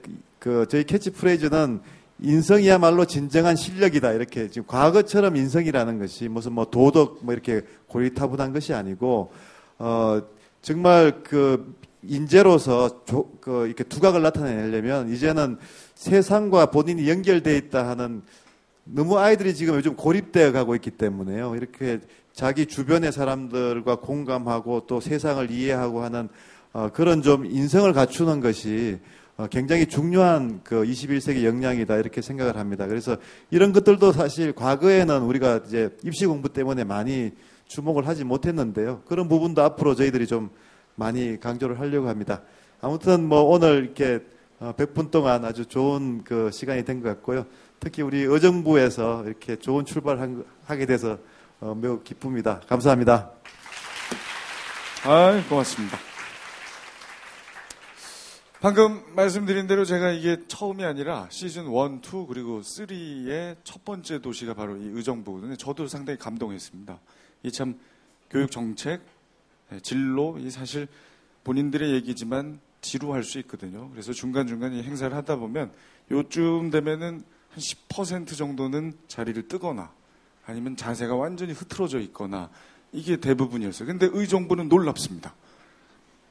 저희 캐치프레이즈는 인성이야말로 진정한 실력이다. 이렇게 지금 과거처럼 인성이라는 것이 무슨 뭐 도덕 뭐 이렇게 고리타분한 것이 아니고 정말 그 인재로서 이렇게 두각을 나타내려면 이제는 세상과 본인이 연결되어 있다 하는 너무 아이들이 지금 요즘 고립되어 가고 있기 때문에요. 이렇게 자기 주변의 사람들과 공감하고 또 세상을 이해하고 하는 그런 좀 인성을 갖추는 것이 굉장히 중요한 그 21세기 역량이다 이렇게 생각을 합니다. 그래서 이런 것들도 사실 과거에는 우리가 이제 입시 공부 때문에 많이 주목을 하지 못했는데요. 그런 부분도 앞으로 저희들이 좀 많이 강조를 하려고 합니다. 아무튼 뭐 오늘 이렇게 100분 동안 아주 좋은 그 시간이 된 것 같고요. 특히 우리 의정부에서 이렇게 좋은 출발하게 돼서 매우 기쁩니다. 감사합니다. 고맙습니다. 방금 말씀드린 대로 제가 이게 처음이 아니라 시즌 1, 2 그리고 3의 첫 번째 도시가 바로 이 의정부거든요. 저도 상당히 감동했습니다. 이 참 교육 정책, 진로, 이 사실 본인들의 얘기지만 지루할 수 있거든요. 그래서 중간중간 이 행사를 하다 보면 요쯤 되면은 한 10% 정도는 자리를 뜨거나 아니면 자세가 완전히 흐트러져 있거나 이게 대부분이었어요. 근데 의정부는 놀랍습니다.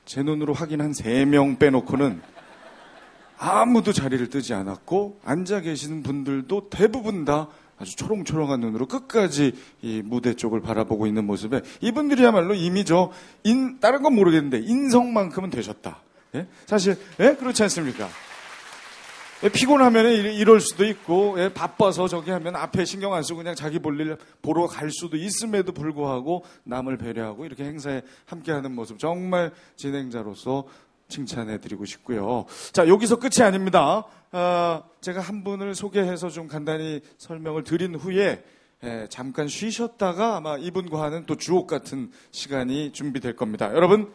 제 눈으로 확인한 3명 빼놓고는 아무도 자리를 뜨지 않았고 앉아 계시는 분들도 대부분 다 아주 초롱초롱한 눈으로 끝까지 이 무대 쪽을 바라보고 있는 모습에 이분들이야말로 이미 다른 건 모르겠는데 인성만큼은 되셨다. 예? 사실 그렇지 않습니까? 피곤하면 이럴 수도 있고 바빠서 저기 하면 앞에 신경 안 쓰고 그냥 자기 볼일 보러 갈 수도 있음에도 불구하고 남을 배려하고 이렇게 행사에 함께하는 모습 정말 진행자로서 칭찬해드리고 싶고요. 자, 여기서 끝이 아닙니다. 제가 한 분을 소개해서 좀 간단히 설명을 드린 후에 잠깐 쉬셨다가 아마 이분과 하는 또 주옥 같은 시간이 준비될 겁니다. 여러분,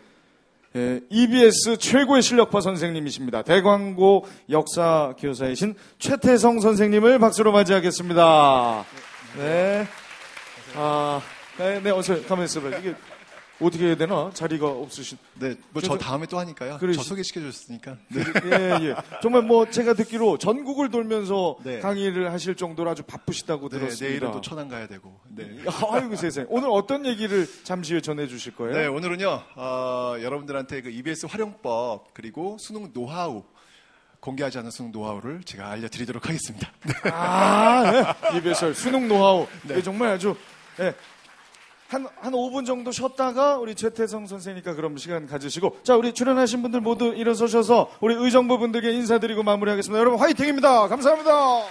EBS 최고의 실력파 선생님이십니다. 대광고 역사 교사이신 최태성 선생님을 박수로 맞이하겠습니다. 네. 네, 어서 가만히 있어봐요. 이게 어떻게 해야 되나? 자리가 없으신. 네, 뭐 저 다음에 또 하니까요. 저 소개시켜 주셨으니까. 네. 예. 정말 뭐 제가 듣기로 전국을 돌면서 강의를 하실 정도로 아주 바쁘시다고 들었습니다. 내일은 또 천안 가야 되고. 네. 아이고 세상에. 오늘 어떤 얘기를 잠시 후에 전해 주실 거예요? 네, 오늘은요. 여러분들한테 그 EBS 활용법 그리고 수능 노하우 공개하지 않은 수능 노하우를 제가 알려드리도록 하겠습니다. 네. EBS 수능 노하우. 네. 정말 아주 한 5분 정도 쉬었다가 우리 최태성 선생님과 그럼 시간 가지시고 자 우리 출연하신 분들 모두 일어서셔서 우리 의정부 분들께 인사드리고 마무리하겠습니다. 여러분 화이팅입니다. 감사합니다.